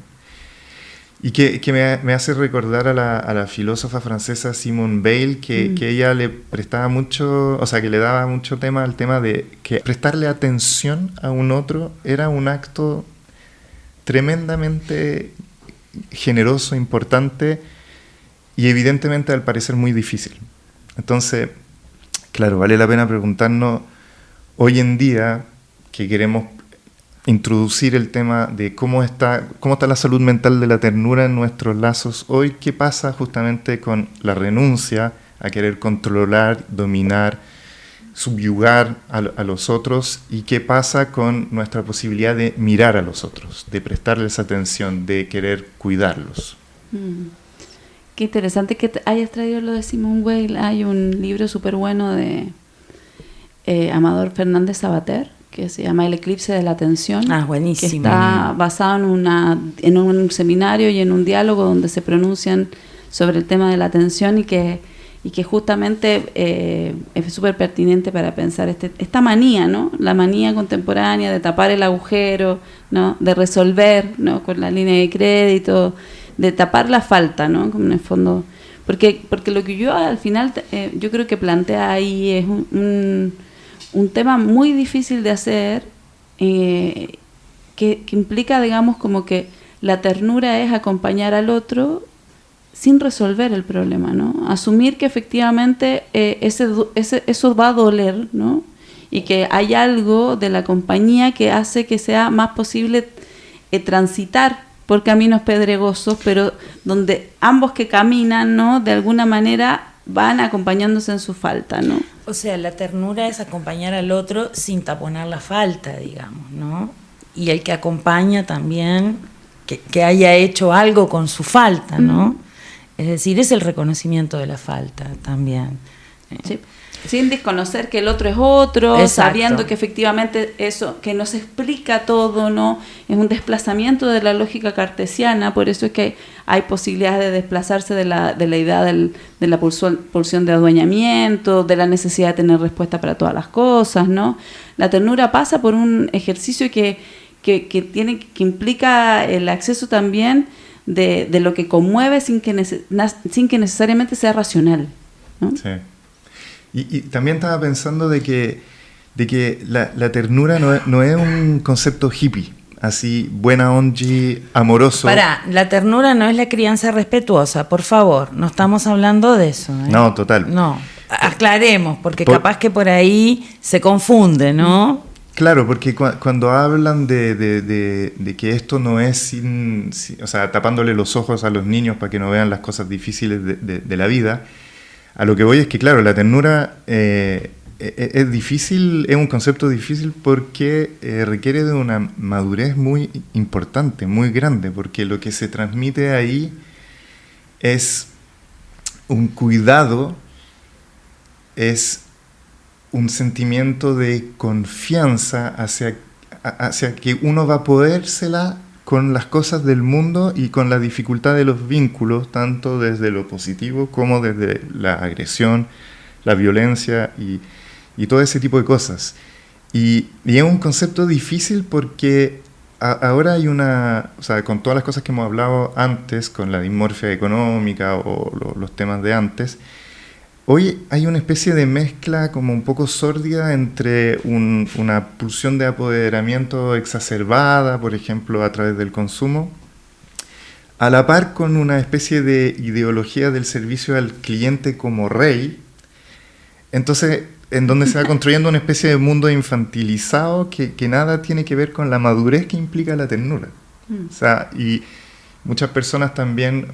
Y que me hace recordar a la filósofa francesa Simone Weil, que ella le prestaba mucho, o sea, que le daba mucho tema al tema de que prestarle atención a un otro era un acto tremendamente generoso, importante y evidentemente al parecer muy difícil. Entonces, claro, vale la pena preguntarnos hoy en día que queremos introducir el tema de cómo está la salud mental de la ternura en nuestros lazos hoy, qué pasa justamente con la renuncia a querer controlar, dominar, subyugar a los otros, y qué pasa con nuestra posibilidad de mirar a los otros, de prestarles atención, de querer cuidarlos. Qué interesante que hayas traído lo de Simone Weil. Hay un libro súper bueno de Amador Fernández Sabater, que se llama El eclipse de la atención. Ah, buenísimo. Que está basado en un seminario y en un diálogo donde se pronuncian sobre el tema de la atención y que justamente es súper pertinente para pensar esta manía, ¿no? La manía contemporánea de tapar el agujero, ¿no? De resolver, ¿no? Con la línea de crédito, de tapar la falta, ¿no? Como en el fondo, porque lo que yo al final yo creo que plantea ahí es un tema muy difícil de hacer, que implica, digamos, como que la ternura es acompañar al otro sin resolver el problema, ¿no? Asumir que efectivamente eso va a doler, ¿no? Y que hay algo de la compañía que hace que sea más posible transitar por caminos pedregosos, pero donde ambos que caminan, ¿no? De alguna manera van acompañándose en su falta, ¿no? O sea, la ternura es acompañar al otro sin taponar la falta, digamos, ¿no? Y el que acompaña también, que haya hecho algo con su falta, ¿no? Es decir, es el reconocimiento de la falta también. Sí. Sin desconocer que el otro es otro, Exacto. sabiendo que efectivamente eso, que no se explica todo, ¿no? Es un desplazamiento de la lógica cartesiana, por eso es que hay posibilidades de desplazarse de la idea de la pulsión de adueñamiento, de la necesidad de tener respuesta para todas las cosas, ¿no? La ternura pasa por un ejercicio que implica el acceso también de lo que conmueve sin que necesariamente sea racional, ¿no? Sí. Y también estaba pensando de que la ternura no es un concepto hippie, así buena ongi, amoroso. Pará, la ternura no es la crianza respetuosa, por favor, no estamos hablando de eso, ¿eh? No, total. No, aclaremos, porque capaz que por ahí se confunde, ¿no? Claro, porque cuando hablan de que esto no es o sea, tapándole los ojos a los niños para que no vean las cosas difíciles de la vida, a lo que voy es que, claro, la ternura es difícil, es un concepto difícil porque requiere de una madurez muy importante, muy grande, porque lo que se transmite ahí es un cuidado, es un sentimiento de confianza hacia que uno va a podérsela con las cosas del mundo y con la dificultad de los vínculos, tanto desde lo positivo como desde la agresión, la violencia y todo ese tipo de cosas. Y es un concepto difícil porque ahora hay o sea, con todas las cosas que hemos hablado antes, con la dismorfia económica o los temas de antes, hoy hay una especie de mezcla como un poco sórdida entre una pulsión de apoderamiento exacerbada, por ejemplo, a través del consumo, a la par con una especie de ideología del servicio al cliente como rey. Entonces, en donde se va construyendo una especie de mundo infantilizado que nada tiene que ver con la madurez que implica la ternura. O sea, y muchas personas también,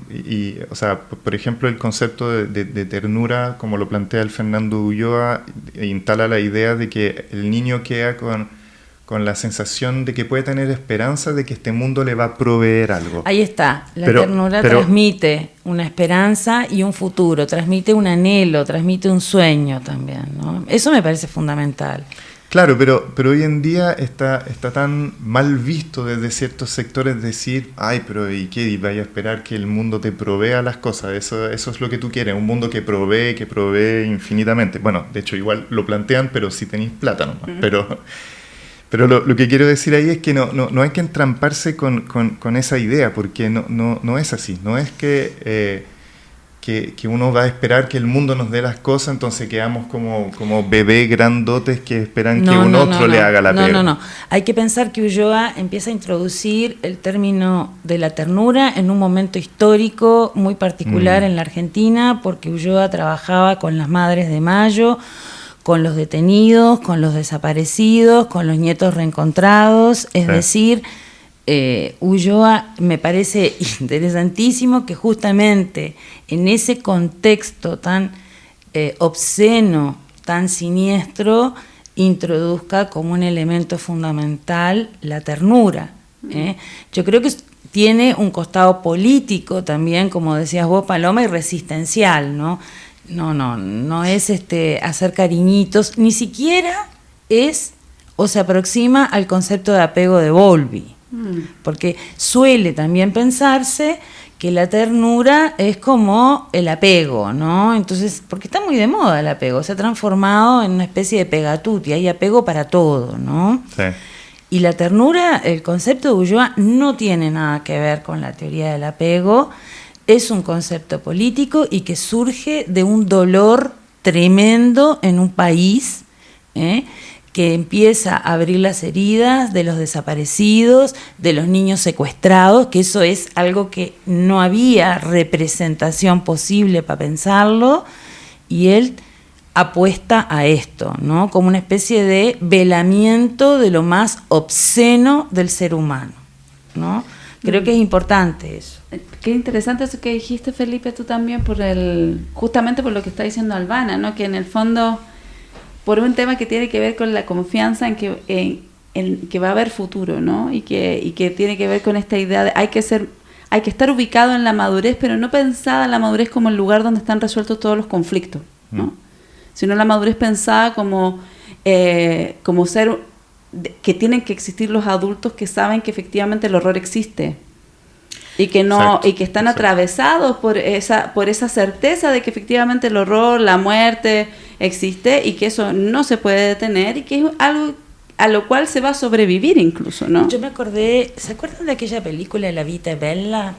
o sea, por ejemplo, el concepto de ternura, como lo plantea el Fernando Ulloa, instala la idea de que el niño queda con la sensación de que puede tener esperanza de que este mundo le va a proveer algo. Ahí está, la ternura transmite una esperanza y un futuro, transmite un anhelo, transmite un sueño también, ¿no? Eso me parece fundamental. Claro, pero hoy en día está tan mal visto desde ciertos sectores decir, ay, pero ¿y qué? ¿Y vaya a esperar que el mundo te provea las cosas? Eso es lo que tú quieres, un mundo que provee infinitamente. Bueno, de hecho igual lo plantean, pero si tenéis plata nomás. Pero lo que quiero decir ahí es que no hay que entramparse con esa idea, porque no es así. No es que uno va a esperar que el mundo nos dé las cosas, entonces quedamos como bebés grandotes que esperan que un otro le haga la pega. No. Hay que pensar que Ulloa empieza a introducir el término de la ternura en un momento histórico muy particular en la Argentina, porque Ulloa trabajaba con las Madres de Mayo, con los detenidos, con los desaparecidos, con los nietos reencontrados, es decir, Ulloa me parece interesantísimo que justamente en ese contexto tan obsceno, tan siniestro, introduzca como un elemento fundamental la ternura. Yo creo que tiene un costado político también, como decías vos, Paloma, y resistencial, ¿no? No es hacer cariñitos, ni siquiera es o se aproxima al concepto de apego de Bowlby. Porque suele también pensarse que la ternura es como el apego, ¿no? Entonces, porque está muy de moda el apego, se ha transformado en una especie de pegatuti, hay apego para todo, ¿no? Sí. Y la ternura, el concepto de Ulloa no tiene nada que ver con la teoría del apego, es un concepto político y que surge de un dolor tremendo en un país, que empieza a abrir las heridas de los desaparecidos, de los niños secuestrados, que eso es algo que no había representación posible para pensarlo, y él apuesta a esto, ¿no? Como una especie de velamiento de lo más obsceno del ser humano, ¿no? Creo que es importante eso. Qué interesante eso que dijiste, Felipe, tú también, justamente por lo que está diciendo Albana, ¿no? Que en el fondo, por un tema que tiene que ver con la confianza en que va a haber futuro, ¿no? Y que tiene que ver con esta idea de hay que estar ubicado en la madurez, pero no pensada en la madurez como el lugar donde están resueltos todos los conflictos, ¿no? Sino la madurez pensada como ser que tienen que existir los adultos que saben que efectivamente el horror existe. Y que y que están atravesados por esa certeza de que efectivamente el horror, la muerte existe y que eso no se puede detener y que es algo a lo cual se va a sobrevivir incluso, ¿no? Yo me acordé, ¿se acuerdan de aquella película La Vita è Bella?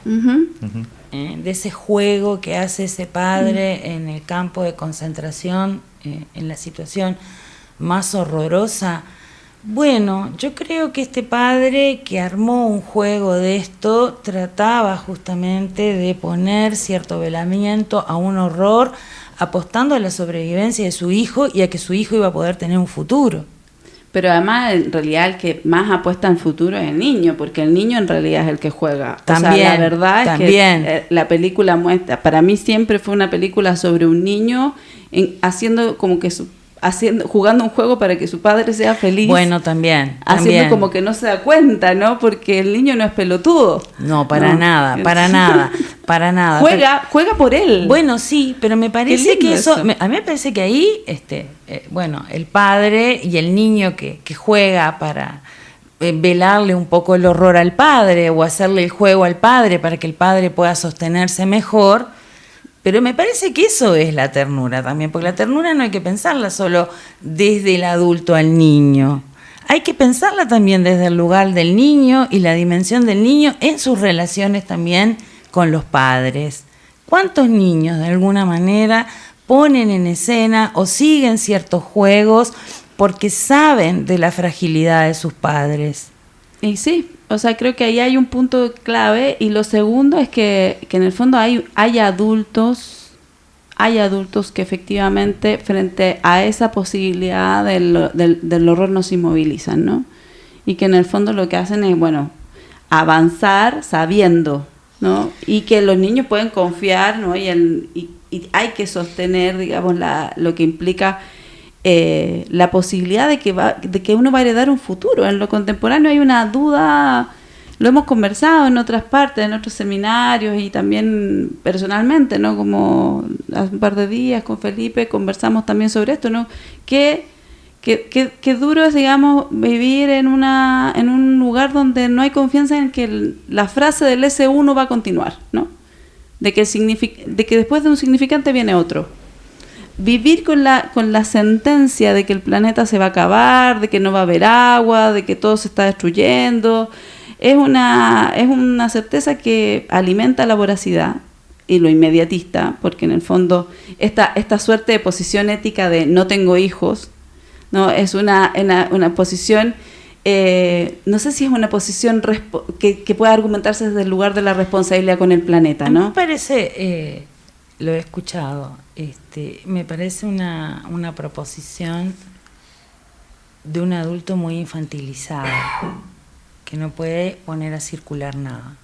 De ese juego que hace ese padre en el campo de concentración, en la situación más horrorosa. Bueno, yo creo que este padre que armó un juego de esto trataba justamente de poner cierto velamiento a un horror, apostando a la sobrevivencia de su hijo y a que su hijo iba a poder tener un futuro. Pero además, en realidad, el que más apuesta al futuro es el niño, porque el niño en realidad es el que juega. También, o sea, la verdad es que la película muestra, para mí siempre fue una película sobre un niño haciendo como que jugando un juego para que su padre sea feliz. Bueno, también. Haciendo como que no se da cuenta, ¿no? Porque el niño no es pelotudo. No, para nada. Juega por él. Bueno, sí, pero me parece que eso. A mí me parece que ahí, el padre y el niño que juega para velarle un poco el horror al padre o hacerle el juego al padre para que el padre pueda sostenerse mejor. Pero me parece que eso es la ternura también, porque la ternura no hay que pensarla solo desde el adulto al niño. Hay que pensarla también desde el lugar del niño y la dimensión del niño en sus relaciones también con los padres. ¿Cuántos niños de alguna manera ponen en escena o siguen ciertos juegos porque saben de la fragilidad de sus padres? Y sí, o sea, creo que ahí hay un punto clave, y lo segundo es que en el fondo hay adultos que efectivamente frente a esa posibilidad del horror no se inmovilizan, ¿no? Y que en el fondo lo que hacen es, avanzar sabiendo, ¿no? Y que los niños pueden confiar, ¿no? Y hay que sostener, digamos, lo que implica la posibilidad de que uno va a heredar un futuro. En lo contemporáneo hay una duda, lo hemos conversado en otras partes, en otros seminarios y también personalmente, ¿no? Como hace un par de días con Felipe conversamos también sobre esto, ¿no? ¿Qué Qué duro es, digamos, vivir en un lugar donde no hay confianza en que la frase del S1 va a continuar, ¿no? De que después de un significante viene otro. Vivir con la sentencia de que el planeta se va a acabar, de que no va a haber agua, de que todo se está destruyendo, es una certeza que alimenta la voracidad y lo inmediatista, porque en el fondo esta suerte de posición ética de no tengo hijos, ¿no? Es una posición, no sé si es una posición que pueda argumentarse desde el lugar de la responsabilidad con el planeta, ¿no? Me parece, lo he escuchado, me parece una proposición de un adulto muy infantilizado, que no puede poner a circular nada.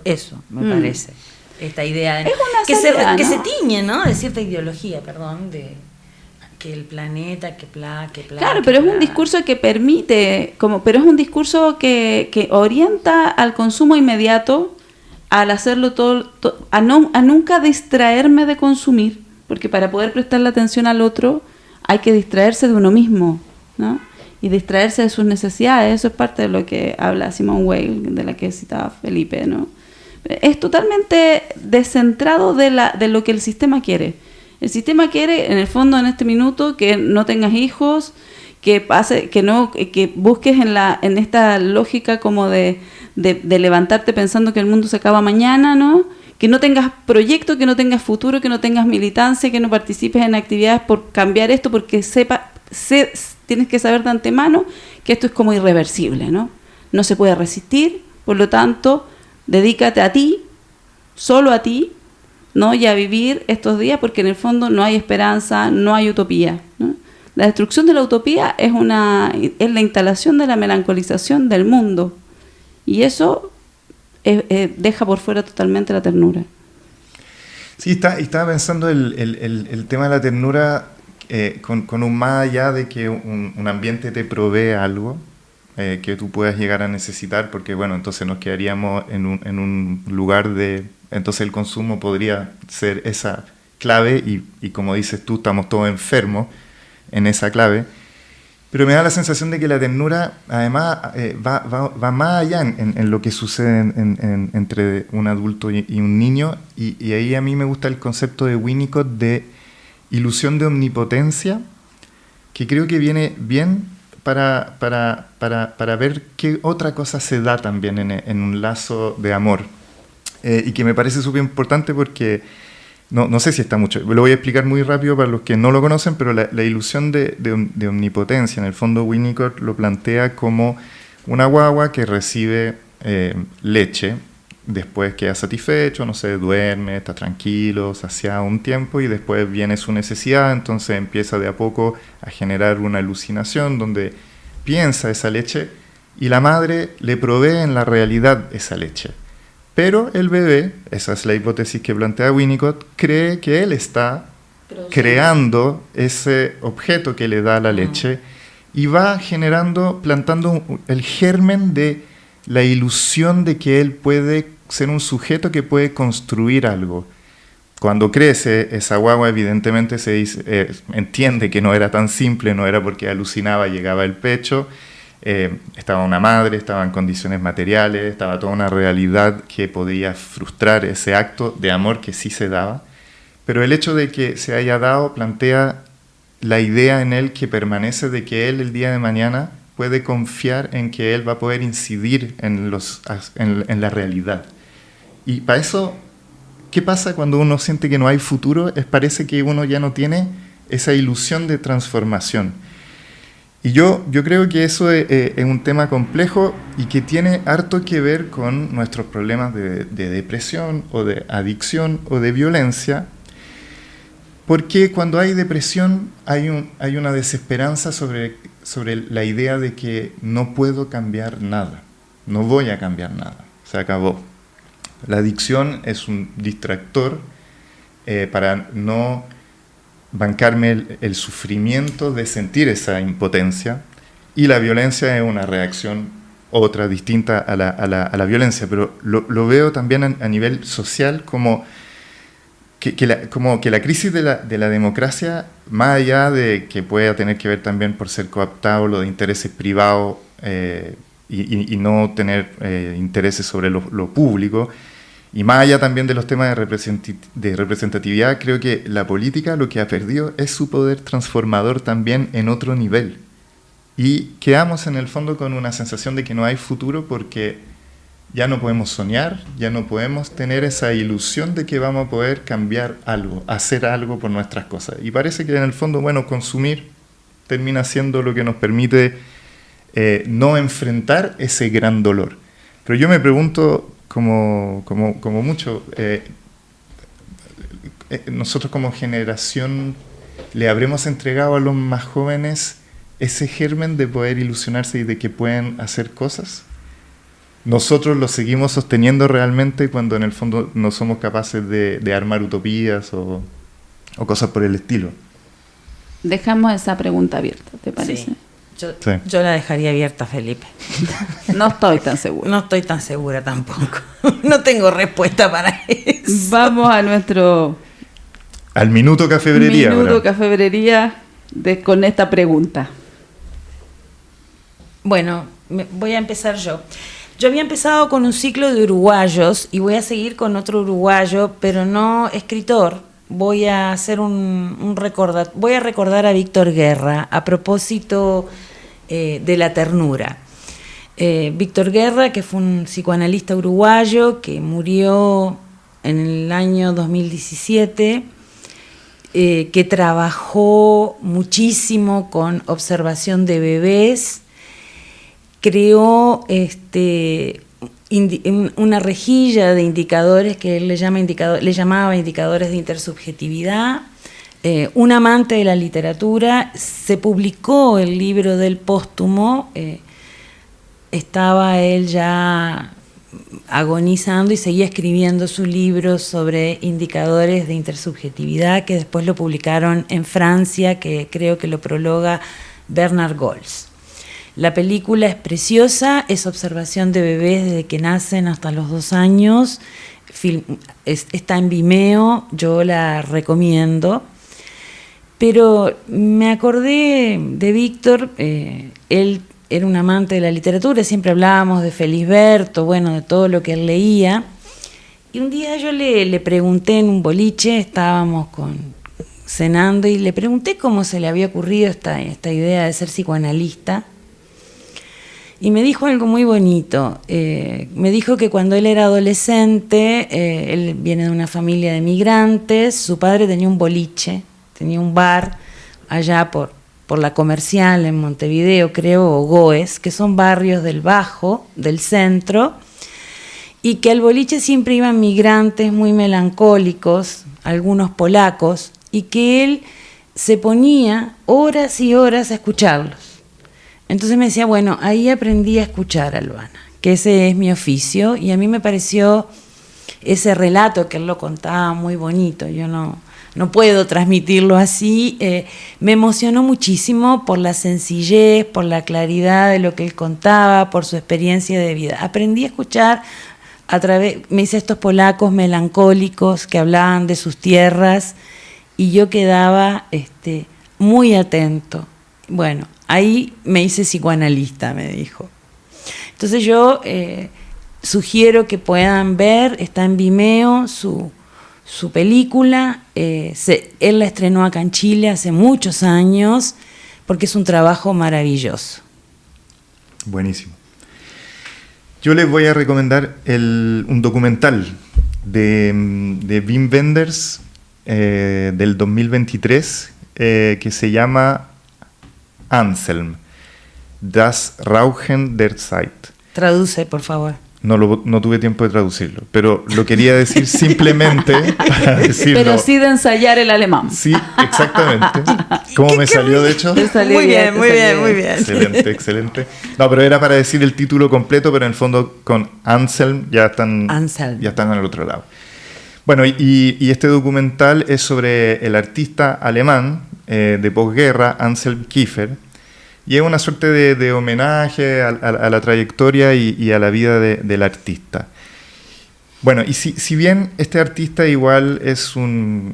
Eso me parece. Esta idea de, que se tiñe, ¿no? De cierta ideología, perdón, de que el planeta, que bla. Claro, pero es un discurso que permite, pero es un discurso que orienta al consumo inmediato, al hacerlo todo, a nunca distraerme de consumir, porque para poder prestarle atención al otro hay que distraerse de uno mismo, ¿no? Y distraerse de sus necesidades. Eso es parte de lo que habla Simone Weil, de la que citaba Felipe, ¿no? Es totalmente descentrado de lo que el sistema quiere. El sistema quiere, en el fondo, en este minuto, que no tengas hijos, que busques en esta lógica como de levantarte pensando que el mundo se acaba mañana, ¿no? Que no tengas proyecto, que no tengas futuro, que no tengas militancia, que no participes en actividades por cambiar esto, porque tienes que saber de antemano que esto es como irreversible, ¿no? No se puede resistir, por lo tanto, dedícate a ti, solo a ti, ¿no? Y a vivir estos días, porque en el fondo no hay esperanza, no hay utopía, ¿no? La destrucción de la utopía es la instalación de la melancolización del mundo, y eso deja por fuera totalmente la ternura. Sí, estaba pensando el tema de la ternura con un más allá de que un ambiente te provee algo que tú puedas llegar a necesitar, porque bueno, entonces nos quedaríamos en un lugar de... Entonces el consumo podría ser esa clave y como dices tú, estamos todos enfermos en esa clave. Pero me da la sensación de que la ternura además va más allá en lo que sucede entre un adulto y un niño, y ahí a mí me gusta el concepto de Winnicott de ilusión de omnipotencia, que creo que viene bien para ver qué otra cosa se da también en un lazo de amor, y que me parece súper importante porque no sé si está mucho, lo voy a explicar muy rápido para los que no lo conocen, pero la ilusión de omnipotencia, en el fondo Winnicott lo plantea como una guagua que recibe leche, después queda satisfecho, no sé, duerme, está tranquilo, saciado un tiempo, y después viene su necesidad, entonces empieza de a poco a generar una alucinación donde piensa esa leche y la madre le provee en la realidad esa leche. Pero el bebé, esa es la hipótesis que plantea Winnicott, cree que él está creando ese objeto que le da la leche y va plantando el germen de la ilusión de que él puede ser un sujeto que puede construir algo. Cuando crece, esa guagua evidentemente entiende que no era tan simple, no era porque alucinaba, llegaba al pecho, estaba una madre, estaba en condiciones materiales, estaba toda una realidad que podía frustrar ese acto de amor que sí se daba, pero el hecho de que se haya dado plantea la idea en él que permanece de que él el día de mañana puede confiar en que él va a poder incidir en la realidad. Y para eso, ¿qué pasa cuando uno siente que no hay futuro? Parece que uno ya no tiene esa ilusión de transformación. Y yo creo que eso es un tema complejo y que tiene harto que ver con nuestros problemas de depresión o de adicción o de violencia, porque cuando hay depresión hay una desesperanza sobre la idea de que no puedo cambiar nada, no voy a cambiar nada, se acabó. La adicción es un distractor para no bancarme el sufrimiento de sentir esa impotencia, y la violencia es una reacción otra distinta a la violencia, pero lo veo también a nivel social como como que la crisis de la democracia, más allá de que pueda tener que ver también por ser cooptado lo de intereses privados y no tener intereses sobre lo público, y más allá también de los temas de representatividad, creo que la política lo que ha perdido es su poder transformador también en otro nivel. Y quedamos en el fondo con una sensación de que no hay futuro porque ya no podemos soñar, ya no podemos tener esa ilusión de que vamos a poder cambiar algo, hacer algo por nuestras cosas. Y parece que en el fondo, bueno, consumir termina siendo lo que nos permite no enfrentar ese gran dolor. Pero yo me pregunto, como mucho, nosotros como generación le habremos entregado a los más jóvenes ese germen de poder ilusionarse y de que pueden hacer cosas. Nosotros lo seguimos sosteniendo realmente cuando en el fondo no somos capaces de armar utopías o cosas por el estilo. Dejamos esa pregunta abierta, ¿te parece? Sí. Yo la dejaría abierta, Felipe. No estoy tan segura. No estoy tan segura tampoco. No tengo respuesta para eso. Vamos a nuestro... Al Minuto Cafebrería. Minuto Cafebrería con esta pregunta. Bueno, voy a empezar yo. Yo había empezado con un ciclo de uruguayos y voy a seguir con otro uruguayo, pero no escritor. Voy a hacer voy a recordar a Víctor Guerra a propósito de la ternura. Víctor Guerra, que fue un psicoanalista uruguayo que murió en el año 2017, que trabajó muchísimo con observación de bebés, creó una rejilla de indicadores que él le llamaba indicadores de intersubjetividad. Un amante de la literatura, se publicó el libro del póstumo, estaba él ya agonizando y seguía escribiendo su libro sobre indicadores de intersubjetividad, que después lo publicaron en Francia, que creo que lo prologa Bernard Gols. La película es preciosa, es observación de bebés desde que nacen hasta los 2 años, está en Vimeo, yo la recomiendo. Pero me acordé de Víctor, él era un amante de la literatura, siempre hablábamos de Felisberto, bueno, de todo lo que él leía. Y un día yo le pregunté en un boliche, estábamos cenando, y le pregunté cómo se le había ocurrido esta idea de ser psicoanalista. Y me dijo algo muy bonito. Me dijo que cuando él era adolescente, él viene de una familia de migrantes, su padre tenía un boliche, tenía un bar allá por la Comercial en Montevideo, creo, o Goes, que son barrios del Bajo, del centro, y que al boliche siempre iban migrantes muy melancólicos, algunos polacos, y que él se ponía horas y horas a escucharlos. Entonces me decía, bueno, ahí aprendí a escuchar a Albana, que ese es mi oficio, y a mí me pareció ese relato que él lo contaba muy bonito. Yo no puedo transmitirlo así. Me emocionó muchísimo por la sencillez, por la claridad de lo que él contaba, por su experiencia de vida. Aprendí a escuchar me hice estos polacos melancólicos que hablaban de sus tierras, y yo quedaba muy atento. Bueno, ahí me hice psicoanalista, me dijo. Entonces yo sugiero que puedan ver, está en Vimeo su película. Él la estrenó acá en Chile hace muchos años, porque es un trabajo maravilloso. Buenísimo. Yo les voy a recomendar un documental de Wim Wenders del 2023 que se llama Anselm, Das Rauchen der Zeit. Traduce, por favor. No tuve tiempo de traducirlo, pero lo quería decir simplemente para decirlo. Pero sí de ensayar el alemán. Sí, exactamente. ¿Cómo me salió, de hecho? Muy bien. Excelente. No, pero era para decir el título completo, pero en el fondo con Anselm ya están al otro lado. Bueno, y este documental es sobre el artista alemán de posguerra, Anselm Kiefer, y es una suerte de homenaje a la trayectoria y a la vida del artista. Bueno, y si bien este artista igual es un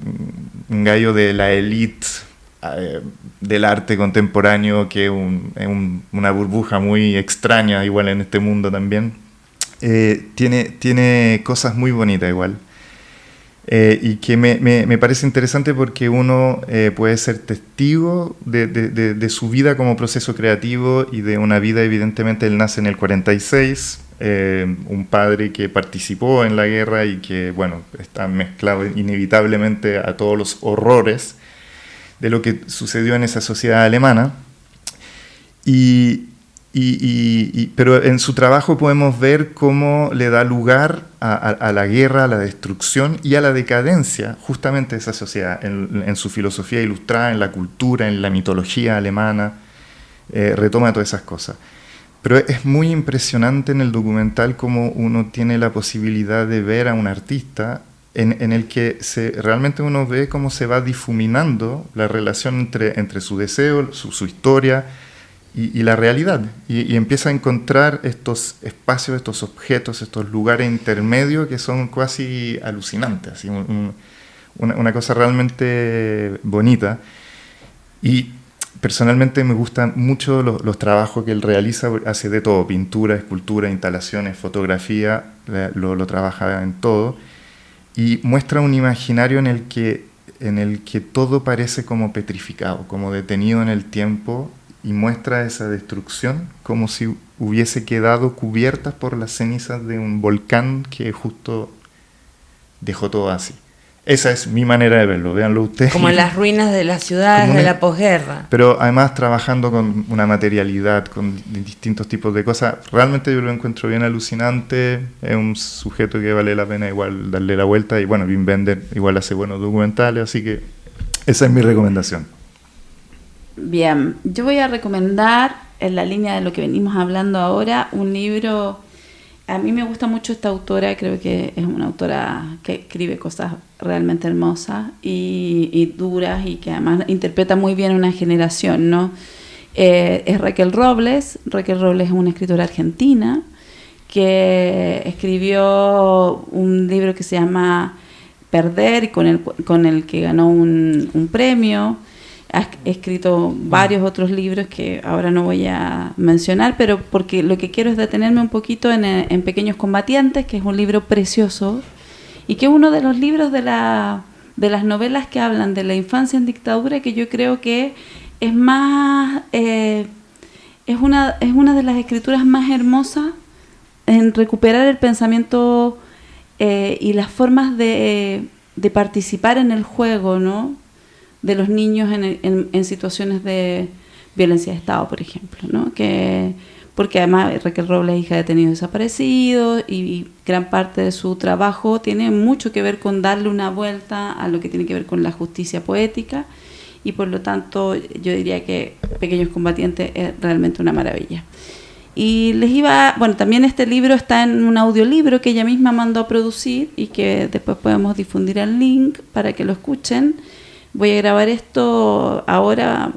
gallo de la élite del arte contemporáneo, que es una burbuja muy extraña igual en este mundo también, tiene cosas muy bonitas igual. Y que me parece interesante porque uno puede ser testigo de su vida como proceso creativo y de una vida. Evidentemente él nace en el 46, un padre que participó en la guerra y que, bueno, está mezclado inevitablemente a todos los horrores de lo que sucedió en esa sociedad alemana. Pero en su trabajo podemos ver cómo le da lugar a la guerra, a la destrucción y a la decadencia justamente de esa sociedad, en su filosofía ilustrada, en la cultura, en la mitología alemana, retoma todas esas cosas. Pero es muy impresionante en el documental cómo uno tiene la posibilidad de ver a un artista en el que realmente uno ve cómo se va difuminando la relación entre su deseo, su historia, y la realidad, y empieza a encontrar estos espacios, estos objetos, estos lugares intermedios que son casi alucinantes, así, una cosa realmente bonita. Y personalmente me gustan mucho los trabajos que él realiza, hace de todo, pintura, escultura, instalaciones, fotografía, lo trabaja en todo, y muestra un imaginario en el que todo parece como petrificado, como detenido en el tiempo, y muestra esa destrucción como si hubiese quedado cubierta por las cenizas de un volcán que justo dejó todo así. Esa es mi manera de verlo, véanlo ustedes. Como en las ruinas de las ciudades de la posguerra. Pero además trabajando con una materialidad, con distintos tipos de cosas. Realmente yo lo encuentro bien alucinante. Es un sujeto que vale la pena igual darle la vuelta. Y bueno, Wim Wenders igual hace buenos documentales, así que esa es mi recomendación. Bien, yo voy a recomendar, en la línea de lo que venimos hablando ahora, un libro. A mí me gusta mucho esta autora, creo que es una autora que escribe cosas realmente hermosas y duras, y que además interpreta muy bien una generación, ¿no? Es Raquel Robles. Raquel Robles es una escritora argentina que escribió un libro que se llama Perder, y con el que ganó un premio. Ha escrito varios otros libros que ahora no voy a mencionar, pero porque lo que quiero es detenerme un poquito en Pequeños Combatientes, que es un libro precioso y que es uno de los libros de las novelas que hablan de la infancia en dictadura, que yo creo que es más es una de las escrituras más hermosas en recuperar el pensamiento y las formas de participar en el juego, ¿no?, de los niños en situaciones de violencia de Estado, por ejemplo, ¿no? Porque además Raquel Robles es hija de detenidos desaparecidos, y gran parte de su trabajo tiene mucho que ver con darle una vuelta a lo que tiene que ver con la justicia poética, y por lo tanto yo diría que Pequeños Combatientes es realmente una maravilla. Y también este libro está en un audiolibro que ella misma mandó a producir y que después podemos difundir el link para que lo escuchen. Voy a grabar esto ahora,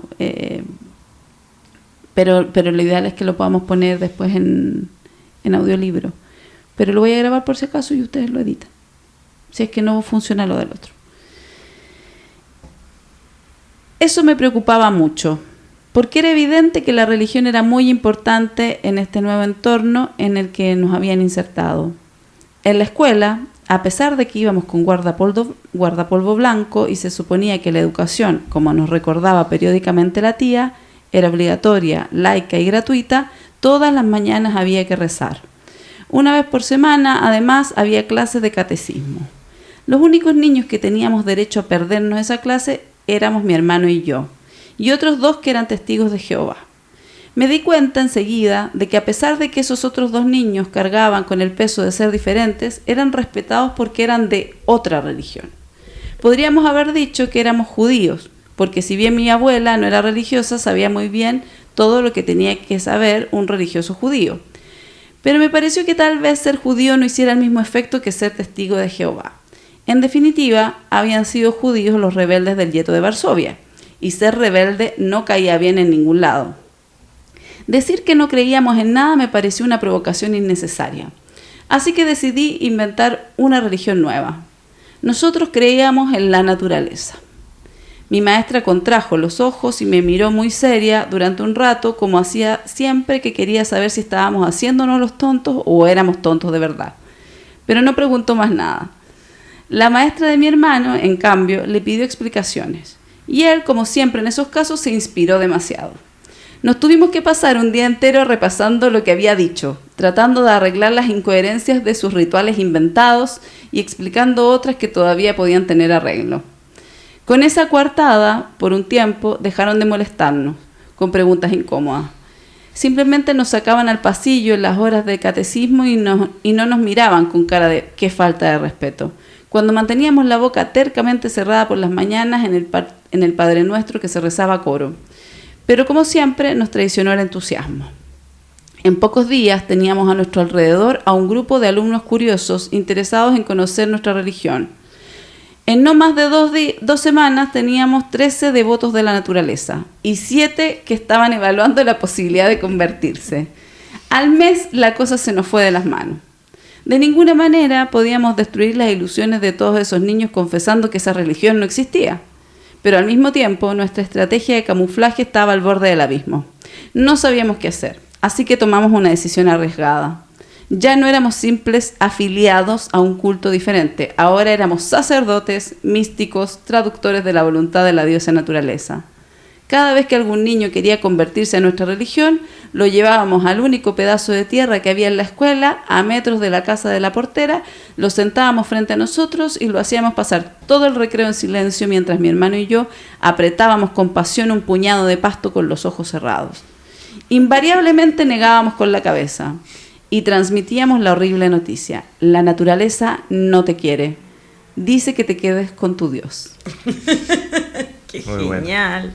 pero lo ideal es que lo podamos poner después en audiolibro. Pero lo voy a grabar por si acaso y ustedes lo editan, si es que no funciona lo del otro. Eso me preocupaba mucho, porque era evidente que la religión era muy importante en este nuevo entorno en el que nos habían insertado. En la escuela, a pesar de que íbamos con guardapolvo blanco y se suponía que la educación, como nos recordaba periódicamente la tía, era obligatoria, laica y gratuita, todas las mañanas había que rezar. Una vez por semana, además, había clases de catecismo. Los únicos niños que teníamos derecho a perdernos esa clase éramos mi hermano y yo, y otros 2 que eran testigos de Jehová. Me di cuenta enseguida de que a pesar de que esos otros 2 niños cargaban con el peso de ser diferentes, eran respetados porque eran de otra religión. Podríamos haber dicho que éramos judíos, porque si bien mi abuela no era religiosa, sabía muy bien todo lo que tenía que saber un religioso judío. Pero me pareció que tal vez ser judío no hiciera el mismo efecto que ser testigo de Jehová. En definitiva, habían sido judíos los rebeldes del gueto de Varsovia, y ser rebelde no caía bien en ningún lado. Decir que no creíamos en nada me pareció una provocación innecesaria. Así que decidí inventar una religión nueva. Nosotros creíamos en la naturaleza. Mi maestra contrajo los ojos y me miró muy seria durante un rato, como hacía siempre que quería saber si estábamos haciéndonos los tontos o éramos tontos de verdad. Pero no preguntó más nada. La maestra de mi hermano, en cambio, le pidió explicaciones. Y él, como siempre en esos casos, se inspiró demasiado. Nos tuvimos que pasar un día entero repasando lo que había dicho, tratando de arreglar las incoherencias de sus rituales inventados y explicando otras que todavía podían tener arreglo. Con esa coartada, por un tiempo, dejaron de molestarnos, con preguntas incómodas. Simplemente nos sacaban al pasillo en las horas de catecismo y no nos miraban con cara de «qué falta de respeto», cuando manteníamos la boca tercamente cerrada por las mañanas en el Padre Nuestro que se rezaba a coro. Pero como siempre, nos traicionó el entusiasmo. En pocos días teníamos a nuestro alrededor a un grupo de alumnos curiosos interesados en conocer nuestra religión. En no más de 2 semanas teníamos 13 devotos de la naturaleza y 7 que estaban evaluando la posibilidad de convertirse. Al mes la cosa se nos fue de las manos. De ninguna manera podíamos destruir las ilusiones de todos esos niños confesando que esa religión no existía. Pero al mismo tiempo nuestra estrategia de camuflaje estaba al borde del abismo. No sabíamos qué hacer, así que tomamos una decisión arriesgada. Ya no éramos simples afiliados a un culto diferente, ahora éramos sacerdotes, místicos, traductores de la voluntad de la diosa naturaleza. Cada vez que algún niño quería convertirse a nuestra religión, lo llevábamos al único pedazo de tierra que había en la escuela, a metros de la casa de la portera, lo sentábamos frente a nosotros y lo hacíamos pasar todo el recreo en silencio mientras mi hermano y yo apretábamos con pasión un puñado de pasto con los ojos cerrados. Invariablemente negábamos con la cabeza y transmitíamos la horrible noticia: la naturaleza no te quiere, dice que te quedes con tu Dios. ¡Qué Muy genial!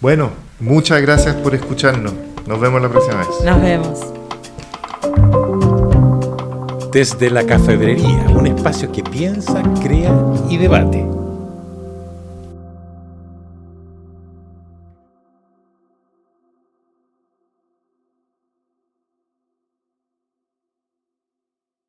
Bueno, muchas gracias por escucharnos. Nos vemos la próxima vez. Nos vemos. Desde la Cafebrería, un espacio que piensa, crea y debate.